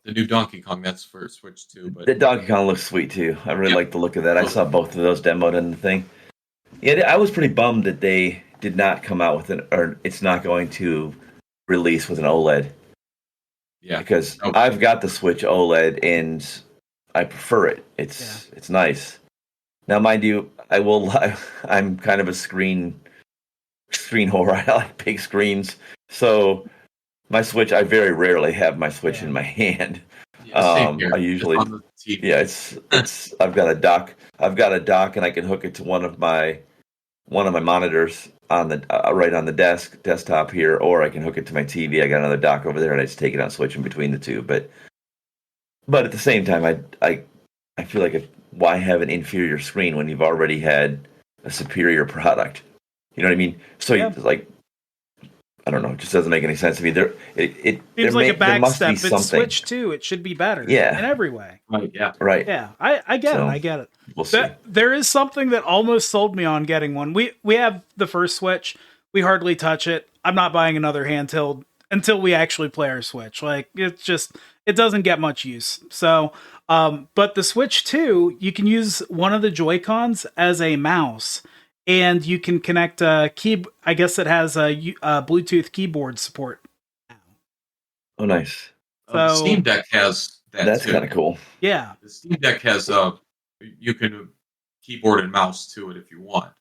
The new Donkey Kong, that's for Switch 2. But the Donkey Kong looks sweet too. I really like the look of that. I saw both of those demoed in the thing. Yeah, I was pretty bummed that they did not come out with or it's not going to release with an OLED. Yeah, because I've got the Switch OLED and I prefer it. It's nice. Now, mind you, I'm kind of a screen whore. I like big screens, so. My Switch, I very rarely have my Switch in my hand. I usually, it's. I've got a dock. And I can hook it to one of my monitors on the right on the desktop here, or I can hook it to my TV. I got another dock over there, and I just take it out, and switch in between the two. But at the same time, I feel like why have an inferior screen when you've already had a superior product? You know what I mean? So like. I don't know. It just doesn't make any sense to me. It seems like a back step. It's Switch 2. It should be better. Yeah. In every way. Right. Yeah. Right. Yeah. I get it. I get it. We'll see. There is something that almost sold me on getting one. We have the first Switch. We hardly touch it. I'm not buying another handheld until we actually play our Switch. Like it doesn't get much use. So, but the Switch 2, you can use one of the Joy-Cons as a mouse. And you can connect I guess it has a Bluetooth keyboard support now. Oh, nice. So, the Steam Deck has that. That's kind of cool. Yeah. The Steam Deck has you can keyboard and mouse to it if you want.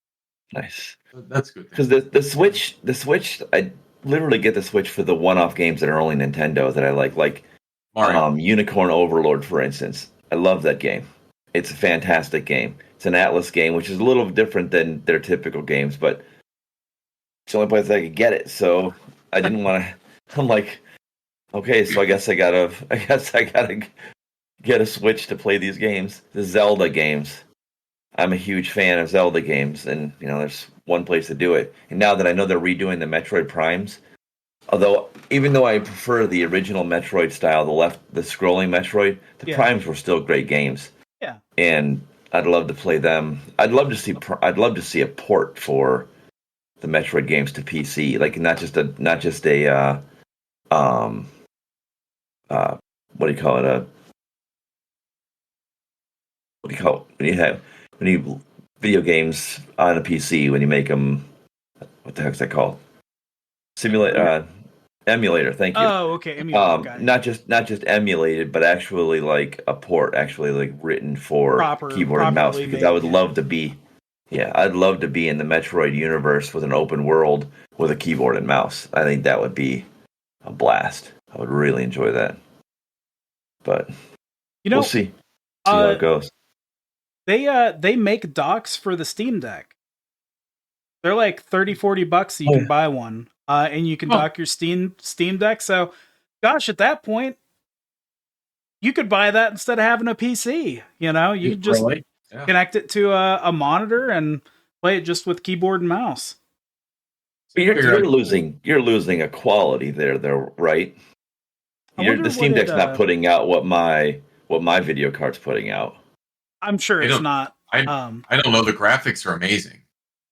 Nice. That's good. Because the Switch, I literally get the Switch for the one-off games that are only Nintendo that I like Mario. Unicorn Overlord, for instance. I love that game. It's a fantastic game. It's an Atlas game, which is a little different than their typical games, but it's the only place I could get it. So I didn't want to. I'm like, okay, so I guess I gotta get a Switch to play these games, the Zelda games. I'm a huge fan of Zelda games, and there's one place to do it. And now that I know they're redoing the Metroid Primes, even though I prefer the original Metroid style, the scrolling Metroid, the Primes were still great games. Yeah, and I'd love to play them. I'd love to see a port for the Metroid games to PC, like not just a what do you call it, what do you call it? When you video games on a PC, when you make them, what the heck's that called? Emulator. Thank you. Oh, okay. Emulator, got it. Not just emulated, but actually like a port, actually like written for keyboard and mouse. Because I would love to be, I'd love to be in the Metroid universe with an open world with a keyboard and mouse. I think that would be a blast. I would really enjoy that. But we'll see how it goes. They make docks for the Steam Deck. They're like $30-$40 so you can buy one. And you can dock your Steam Deck. So, gosh, at that point, you could buy that instead of having a PC. You know, you could just connect it to a monitor and play it just with keyboard and mouse. But you're losing a quality there, though, right? The Steam Deck's not putting out what my video card's putting out. I'm sure it's not. I don't know. The graphics are amazing,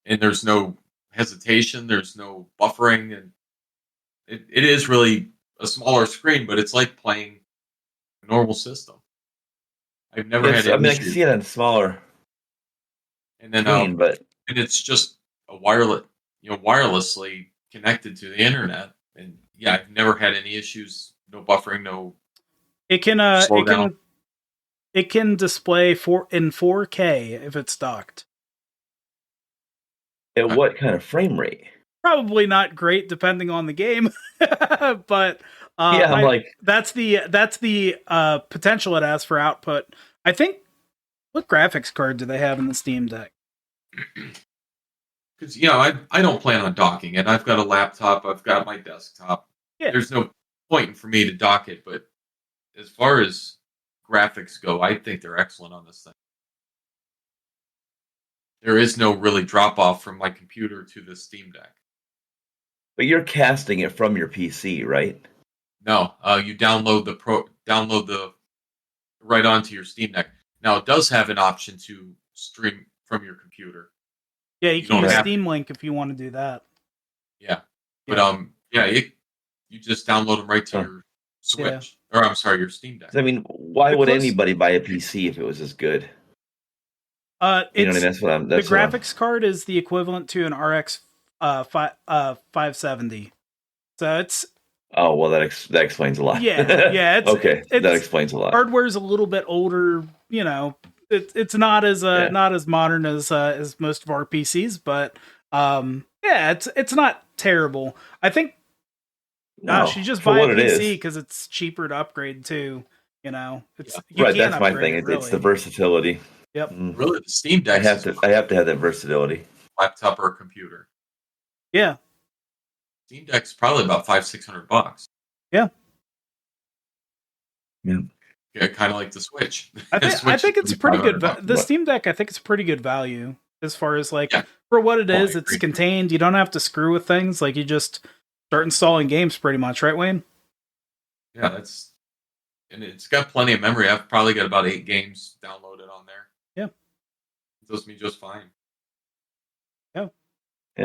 and there's no hesitation. There's no buffering, and it is really a smaller screen, but it's like playing a normal system. I've never had. I mean, I can see it on smaller. And then, screen, but it's just a wirelessly connected to the internet, and I've never had any issues. No buffering, no. It can display in 4K if it's docked. At what kind of frame rate? Probably not great, depending on the game, but that's the potential it has for output. I think. What graphics card do they have in the Steam Deck? Because I don't plan on docking it. I've got a laptop. I've got my desktop. Yeah. There's no point for me to dock it. But as far as graphics go, I think they're excellent on this thing. There is no really drop off from my computer to the Steam Deck. But you're casting it from your PC, right? No, you download the right onto your Steam Deck. Now it does have an option to stream from your computer. Yeah, you can use Steam Link if you want to do that. Yeah, but you just download them right to your Switch, or I'm sorry, your Steam Deck. I mean, why would anybody buy a PC if it was as good? You know what I mean? The graphics card is the equivalent to an RX 570. So it's. Oh well, that explains a lot. Yeah. Okay, that explains a lot. Hardware's a little bit older. You know, it's not as not as modern as most of our PCs, but it's not terrible. I think. Gosh, you just buy a PC because it's cheaper to upgrade too. You know, that's my thing. It's the versatility. Yep. Really, the Steam Deck. I have to have that versatility. Laptop or computer. Yeah. Steam Deck's probably about $500-$600. Yeah. Yeah, kind of like the Switch. I think it's pretty good. The Steam Deck, I think it's pretty good value as far as for what it is. It's contained. You don't have to screw with things. Like you just start installing games, pretty much, right, Wayne? Yeah, and it's got plenty of memory. I've probably got about 8 games downloaded on there. Yeah, it does me just fine. Yeah,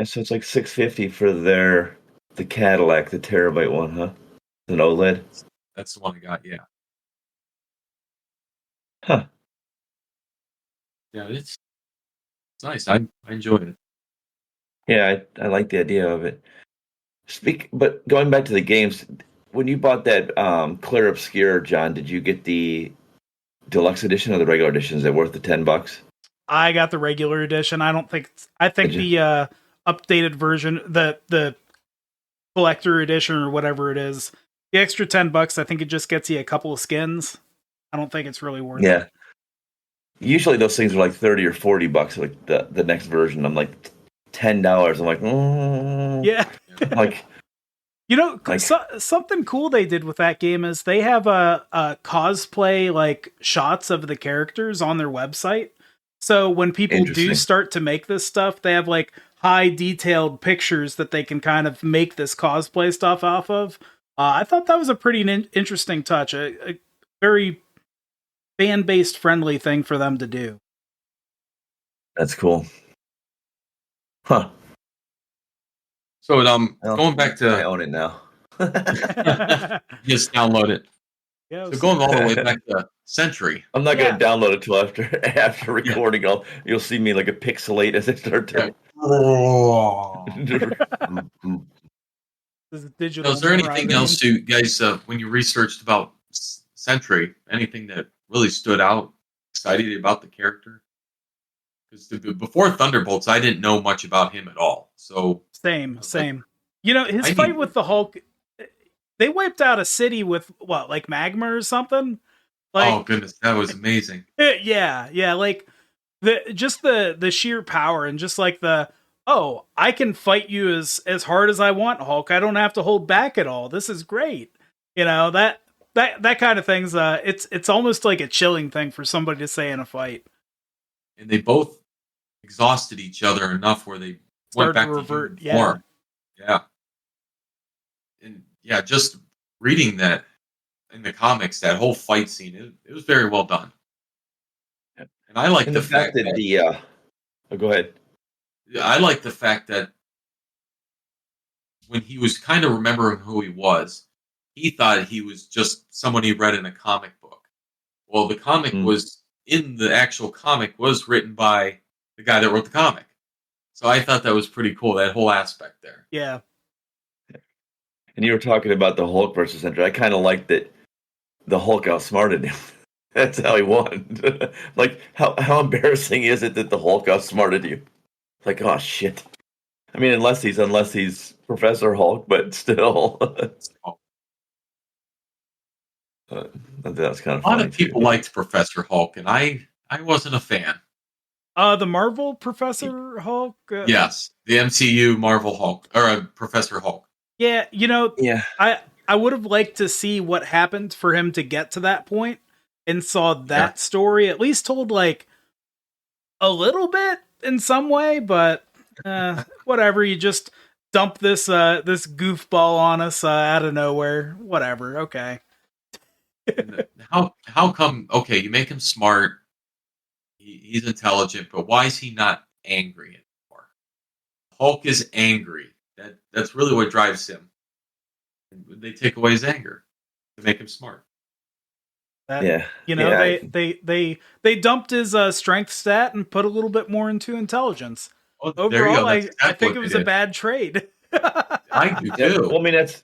so it's like $650 for the Cadillac, the terabyte one, huh? An OLED. That's the one I got. Yeah. Huh. Yeah, it's nice. I enjoyed it. Yeah, I like the idea of it. But going back to the games, when you bought that Clair Obscura, John, did you get the deluxe edition or the regular edition? Is it worth the $10? I got the regular edition. I think the updated version, the collector edition or whatever it is, the extra $10, I think it just gets you a couple of skins. I don't think it's really worth it. Yeah. Usually those things are like $30 or $40. Like the next version, I'm like $10. I'm like, yeah. Like, something cool they did with that game is they have a cosplay like shots of the characters on their website. So when people do start to make this stuff, they have like high detailed pictures that they can kind of make this cosplay stuff off of. I thought that was a pretty interesting touch, a very fan-based friendly thing for them to do. That's cool. Huh. So going back to... I own it now. Just download it. Yeah. So going all the way back to Sentry. I'm not going to download it till after recording. Yeah. You'll see me like a pixelate as I start to. This is digital. Is there anything else you guys, when you researched about Sentry, anything that really stood out, excited you about the character? Because before Thunderbolts, I didn't know much about him at all. So same. His fight with the Hulk, they wiped out a city with what, like magma or something? Like, oh goodness, that was amazing. Yeah, like the sheer power and just like I can fight you as hard as I want, Hulk. I don't have to hold back at all. This is great. That kind of thing's it's almost like a chilling thing for somebody to say in a fight. And they both exhausted each other enough where they went back to revert form. Yeah. And yeah, just reading that in the comics, that whole fight scene, it was very well done. And I like the fact that go ahead. I like the fact that when he was kind of remembering who he was, he thought he was just someone he read in a comic book. Well, the comic was in the actual comic was written by the guy that wrote the comic. So I thought that was pretty cool, that whole aspect there. Yeah. And you were talking about the Hulk versus Sentry. I kind of liked that the Hulk outsmarted him. That's how he won. Like, how embarrassing is it that the Hulk outsmarted you? Like, oh shit. I mean, unless he's Professor Hulk, but still. That's kind of funny. A lot of people liked Professor Hulk, and I wasn't a fan. The Marvel Professor Hulk? Yes, the MCU Marvel Hulk, or Professor Hulk. Yeah, yeah. I would have liked to see what happened for him to get to that point and saw that story at least told like a little bit in some way, but whatever. You just dump this goofball on us out of nowhere. Whatever. Okay. How come? Okay, you make him smart. He's intelligent, but why is he not angry anymore? Hulk is angry. That's really what drives him. They take away his anger to make him smart. They dumped his strength stat and put a little bit more into intelligence. Oh, overall, I think it was a bad trade. I do too. Well, I mean, that's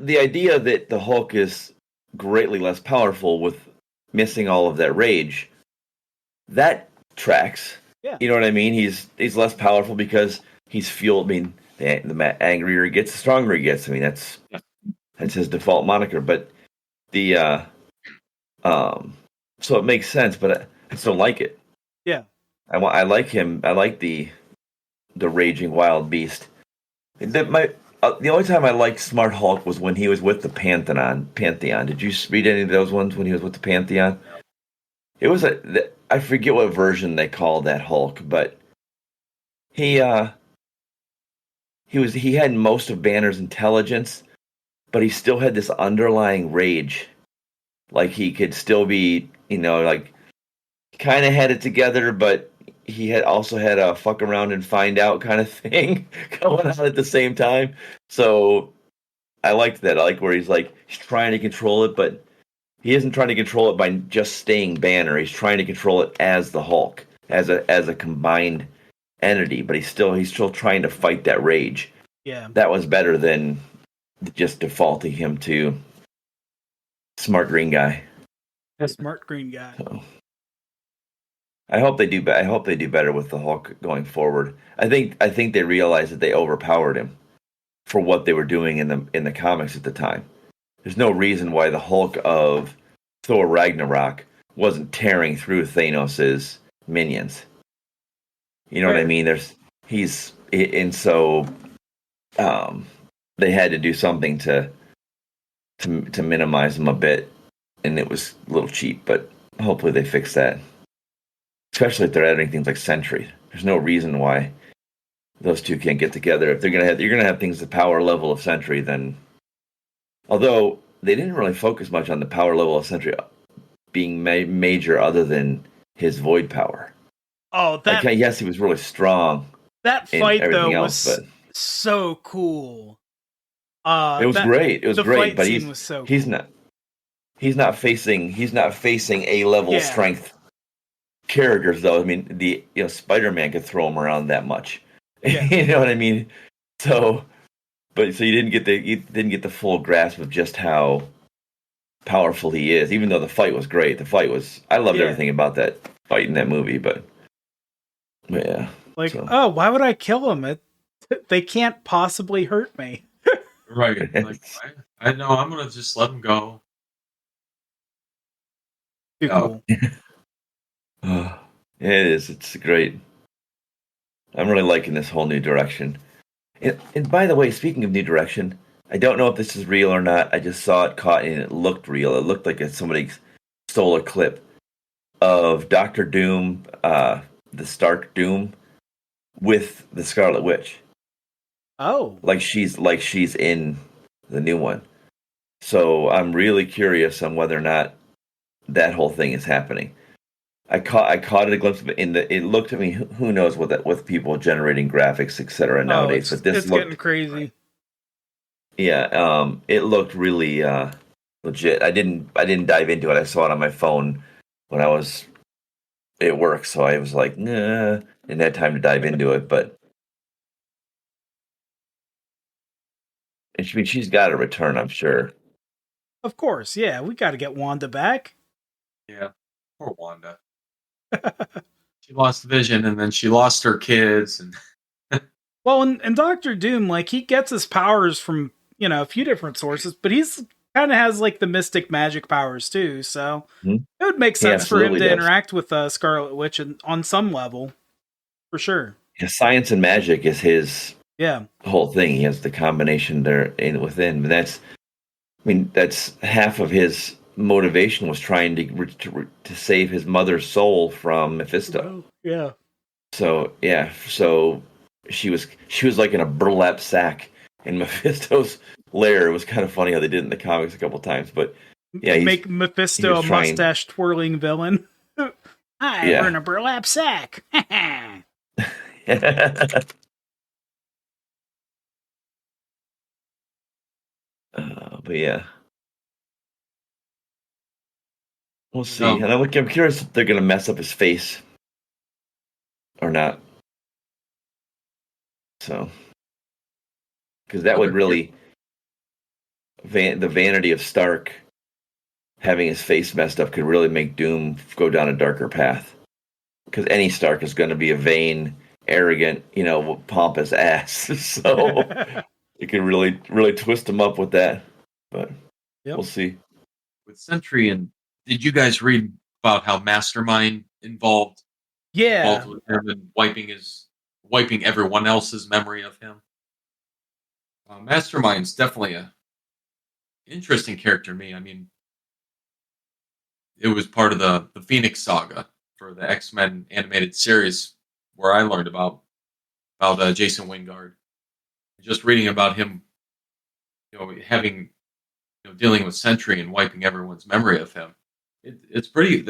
the idea that the Hulk is greatly less powerful with missing all of that rage. That tracks. Yeah. You know what I mean? He's less powerful because he's fueled. I mean, the angrier he gets, the stronger he gets. I mean, that's his default moniker. But the so it makes sense, but I still like it. Yeah. I like him. I like the raging wild beast. The only time I liked Smart Hulk was when he was with the Pantheon. Did you read any of those ones when he was with the Pantheon? It was I forget what version they called that Hulk, but he had most of Banner's intelligence, but he still had this underlying rage. Like he could still be, like kind of had it together, but he had also had a fuck around and find out kind of thing going on at the same time. So I liked that. I like where he's trying to control it, but he isn't trying to control it by just staying Banner. He's trying to control it as the Hulk, as a combined entity, but he's still trying to fight that rage. Yeah. That was better than just defaulting him to smart green guy. A smart green guy. So, I hope they do better with the Hulk going forward. I think they realized that they overpowered him for what they were doing in the comics at the time. There's no reason why the Hulk of Thor Ragnarok wasn't tearing through Thanos' minions. You know what I mean? They had to do something to minimize him a bit, and it was a little cheap, but hopefully they fix that. Especially if they're adding things like Sentry. There's no reason why those two can't get together. If you're gonna have things the power level of Sentry, then although they didn't really focus much on the power level of Sentry being major other than his void power. Oh, yes, he was really strong. That fight though was so cool. It was great. It was great, but he's cool. He's not. he's not facing A-level strength characters though. I mean, Spider-Man could throw him around that much. Yeah. You know what I mean? So you didn't get the full grasp of just how powerful he is, even though the fight was great. I loved everything about that fight in that movie, but yeah. Like, oh, why would I kill him? They can't possibly hurt me. Right. Like, I know I'm gonna just let him go. Too cool. It is. It's great. I'm really liking this whole new direction. And by the way, speaking of new direction, I don't know if this is real or not. I just saw it caught and it looked real. It looked like somebody stole a clip of Doctor Doom, the Stark Doom, with the Scarlet Witch. Oh, like she's in the new one. So I'm really curious on whether or not that whole thing is happening. I caught a glimpse of it it looked at me. Who knows with people generating graphics, etc. nowadays, but this looked getting crazy. Yeah, it looked really legit. I didn't dive into it. I saw it on my phone when I was at work, so I was like, nah, didn't have time to dive into it. But she's got to return, I'm sure. Of course, yeah. We got to get Wanda back. Yeah, poor Wanda. She lost Vision, and then she lost her kids, and well, and Doctor Doom, like, he gets his powers from a few different sources, but he's kind of has like the mystic magic powers too. So it would make sense for him to interact with Scarlet Witch on some level, for sure. Yeah, science and magic is his whole thing. He has the combination there within. But that's half of his motivation was trying to save his mother's soul from Mephisto. Yeah. So she was like in a burlap sack in Mephisto's lair. It was kind of funny how they did it in the comics a couple times, but yeah, make Mephisto a mustache twirling villain. We're in a burlap sack. But yeah. We'll see. And I'm curious if they're going to mess up his face or not. So, because that would really the vanity of Stark having his face messed up could really make Doom go down a darker path. Because any Stark is going to be a vain, arrogant, pompous ass. So it can really, really twist him up with that. But we'll see. With Sentry, and did you guys read about how Mastermind involved with him and wiping everyone else's memory of him? Mastermind's definitely a interesting character to me. I mean, it was part of the Phoenix Saga for the X-Men animated series, where I learned about Jason Wingard. Just reading about him, having dealing with Sentry and wiping everyone's memory of him. It's pretty.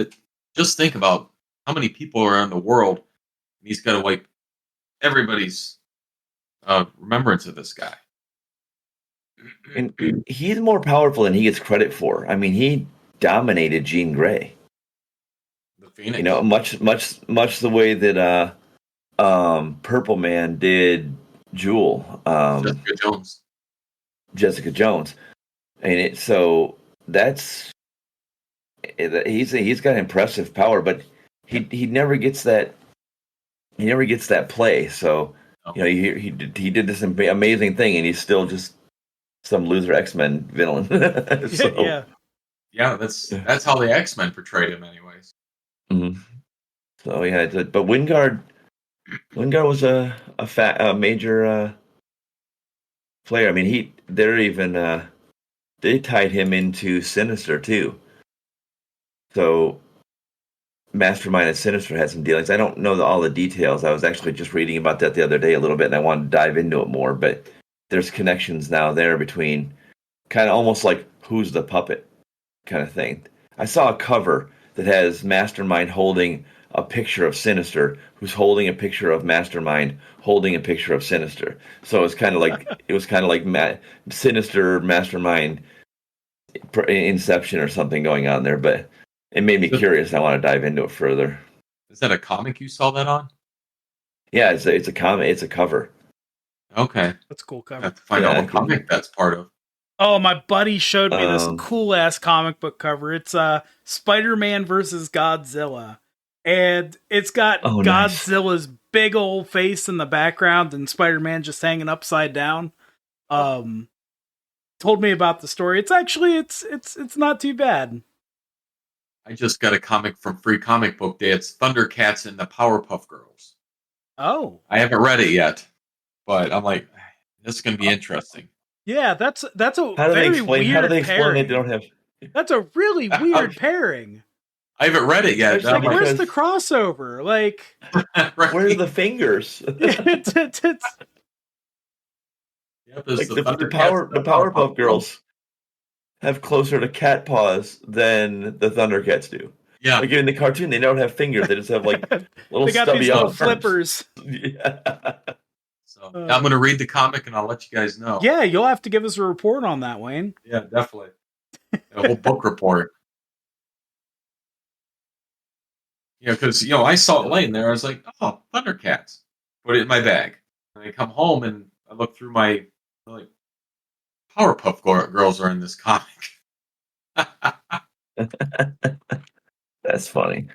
Just think about how many people are in the world, and he's got to wipe everybody's remembrance of this guy. And he's more powerful than he gets credit for. I mean, he dominated Jean Grey. The Phoenix. Much the way that Purple Man did Jewel. Jessica Jones. And he's got impressive power, but he never gets that. He never gets that play. So he did this amazing thing, and he's still just some loser X-Men villain. Yeah, that's how the X-Men portrayed him, anyways. Mm-hmm. So yeah, but Wingard was a major player. I mean, they tied him into Sinister too. So Mastermind and Sinister had some dealings. I don't know all the details. I was actually just reading about that the other day a little bit, and I wanted to dive into it more. But there's connections now there between kind of almost like Who's the Puppet kind of thing. I saw a cover that has Mastermind holding a picture of Sinister, who's holding a picture of Mastermind, holding a picture of Sinister. So it's kind of like Sinister, Mastermind Inception or something going on there, but it made me curious. And I want to dive into it further. Is that a comic you saw that on? Yeah, it's a comic. It's a cover. Okay. That's a cool I cover. have to find out what comic that's part of. Oh, my buddy showed me this cool ass comic book cover. It's Spider-Man versus Godzilla. And it's got Godzilla's big old face in the background and Spider-Man just hanging upside down. Told me about the story. It's actually it's not too bad. I just got a comic from Free Comic Book Day. It's Thundercats and the Powerpuff Girls. Oh. I haven't read it yet, but I'm like, this is going to be interesting. Yeah, that's a how do very they explain, weird how do they explain pairing. they don't have? That's a really weird pairing. I haven't read it yet. Like, where's the crossover? Like, right. Where are the fingers? Yep, like the Powerpuff Girls have closer to cat paws than the Thundercats do. Yeah, like in the cartoon, they don't have fingers; they just have like little they got stubby these little flippers. Yeah. So I'm going to read the comic and I'll let you guys know. Yeah, you'll have to give us a report on that, Wayne. Yeah, definitely. A whole book report. Yeah, because I saw it laying there. I was like, oh, Thundercats. Put it in my bag. And I come home and I look through my like Powerpuff Girls are in this comic. That's funny.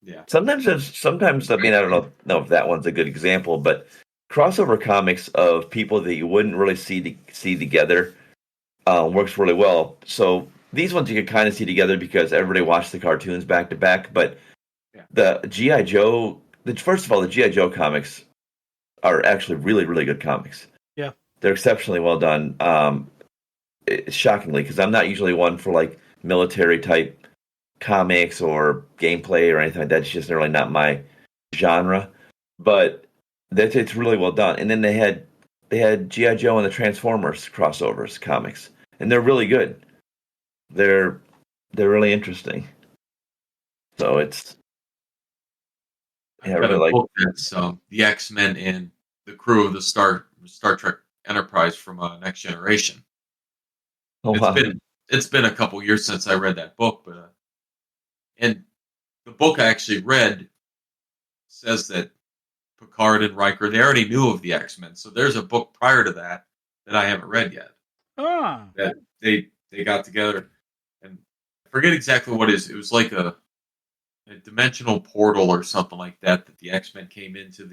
Yeah. Sometimes I mean, I don't know if that one's a good example, but crossover comics of people that you wouldn't really see together works really well. So these ones you can kind of see together because everybody watched the cartoons back to back. But the G.I. Joe, first of all, the G.I. Joe comics are actually really, really good comics. Yeah, they're exceptionally well done. Shockingly, because I'm not usually one for like military type comics or gameplay or anything like that. It's just really not my genre. But it's really well done. And then they had G.I. Joe and the Transformers crossovers comics, and they're really good. They're really interesting. So it's I really like that's the X-Men and the crew of the Star Trek Enterprise from Next Generation. Oh, wow. It's been a couple years since I read that book, but and the book I actually read says that Picard and Riker, they already knew of the X-Men. So there's a book prior to that I haven't read yet. That they got together, and I forget exactly what it is. It was like a dimensional portal or something like that the X-Men came onto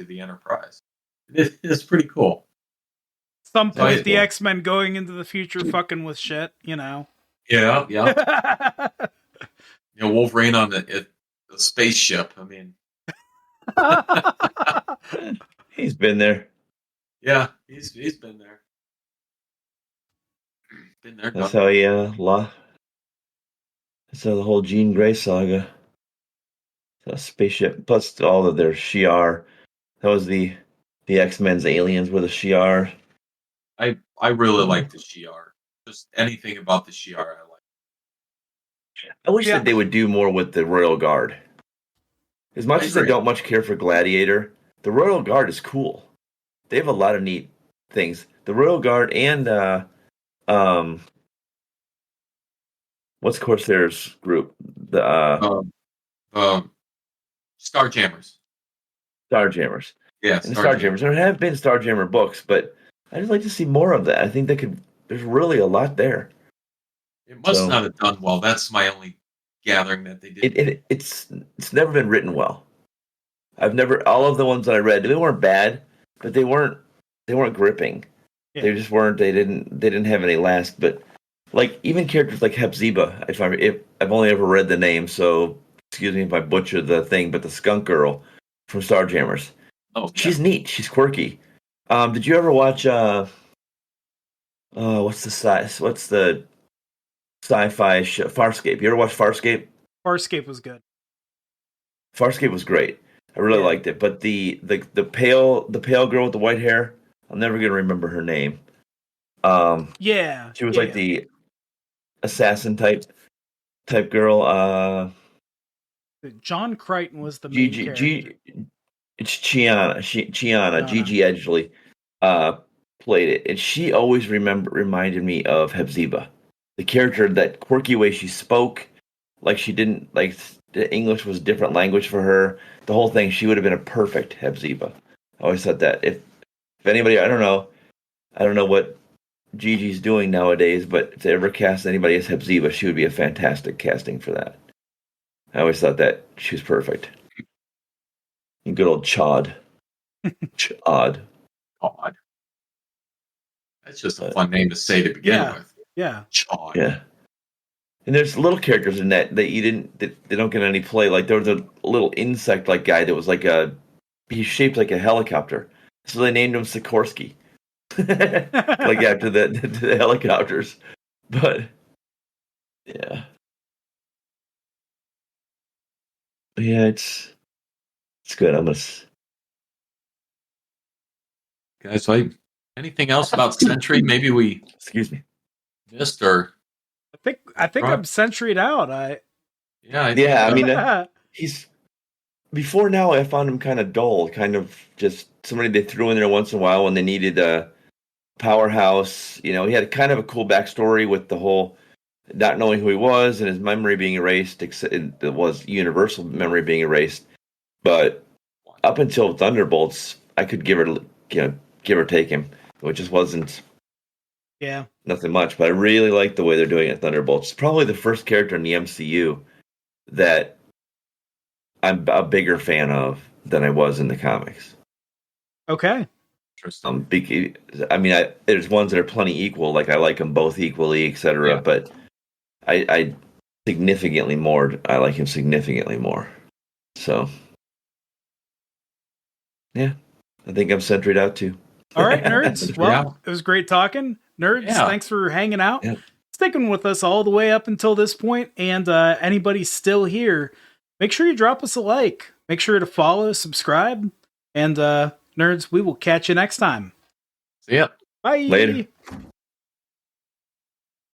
the Enterprise. It's pretty cool. Some point the X-Men going into the future fucking with shit, Yeah. Wolverine on a spaceship. I mean, he's been there. Yeah, he's been there. Been there. That's how he that's how the whole Jean Grey saga. A spaceship plus all of their Shi'ar. That was the X-Men's aliens were the Shi'ar. I really like the Shi'ar. Just anything about the Shi'ar I like. I wish that they would do more with the Royal Guard. As much as I don't much care for Gladiator, the Royal Guard is cool. They have a lot of neat things. The Royal Guard and what's Corsair's group? The Starjammers. Starjammers. Yeah, and Starjammers. There have been Starjammer books, but I just like to see more of that. I think there's really a lot there. It must not have done well. That's my only gathering that they did. It's never been written well. All of the ones that I read, they weren't bad, but they weren't gripping. Yeah. They just weren't. They didn't have any last. But like even characters like Hepzibah, if I've only ever read the name, so excuse me if I butcher the thing, but the skunk girl from Starjammers. Oh, yeah. She's neat. She's quirky. Did you ever watch what's the sci-fi show? Farscape? You ever watch Farscape? Farscape was good. Farscape was great. I really liked it. But the pale girl with the white hair, I'm never gonna remember her name. She was like the assassin type girl. John Crichton was the main character. It's Chiana. Gigi Edgley played it, and she always reminded me of Hepzibah. the character, that quirky way she spoke, like she didn't like the English was a different language for her. The whole thing, she would have been a perfect Hepzibah. I always thought that if anybody, I don't know what Gigi's doing nowadays, but if they ever cast anybody as Hepzibah, she would be a fantastic casting for that. I always thought that she was perfect. And good old Chod. Chod. Chod. That's just a fun name to say to begin with. Yeah. Chod. Yeah. And there's little characters in that they don't get any play. Like there was a little insect-like guy that was he's shaped like a helicopter. So they named him Sikorsky. Like after the helicopters. But yeah. Yeah, it's good. Guys, anything else about Sentry? Maybe we excuse me. missed, or I think I'm Sentry'd out. I mean, he's before now. I found him kind of dull, kind of just somebody they threw in there once in a while when they needed a powerhouse. You know, he had kind of a cool backstory with the whole not knowing who he was and his memory being erased. It was universal memory being erased, but up until Thunderbolts, I could give or take him. It just wasn't. Yeah. Nothing much, but I really like the way they're doing it. Thunderbolts. It's probably the first character in the MCU that I'm a bigger fan of than I was in the comics. Okay. Interesting. I mean, there's ones that are plenty equal. Like I like them both equally, etc. Yeah. But I significantly more. I like him significantly more. So yeah, I think I'm Sentry'd out too. All right, nerds. Well, it was great talking. Nerds, thanks for hanging out. Yeah. Sticking with us all the way up until this point, and anybody still here, make sure you drop us a like. Make sure to follow, subscribe, and nerds, we will catch you next time. See ya. Bye. Later.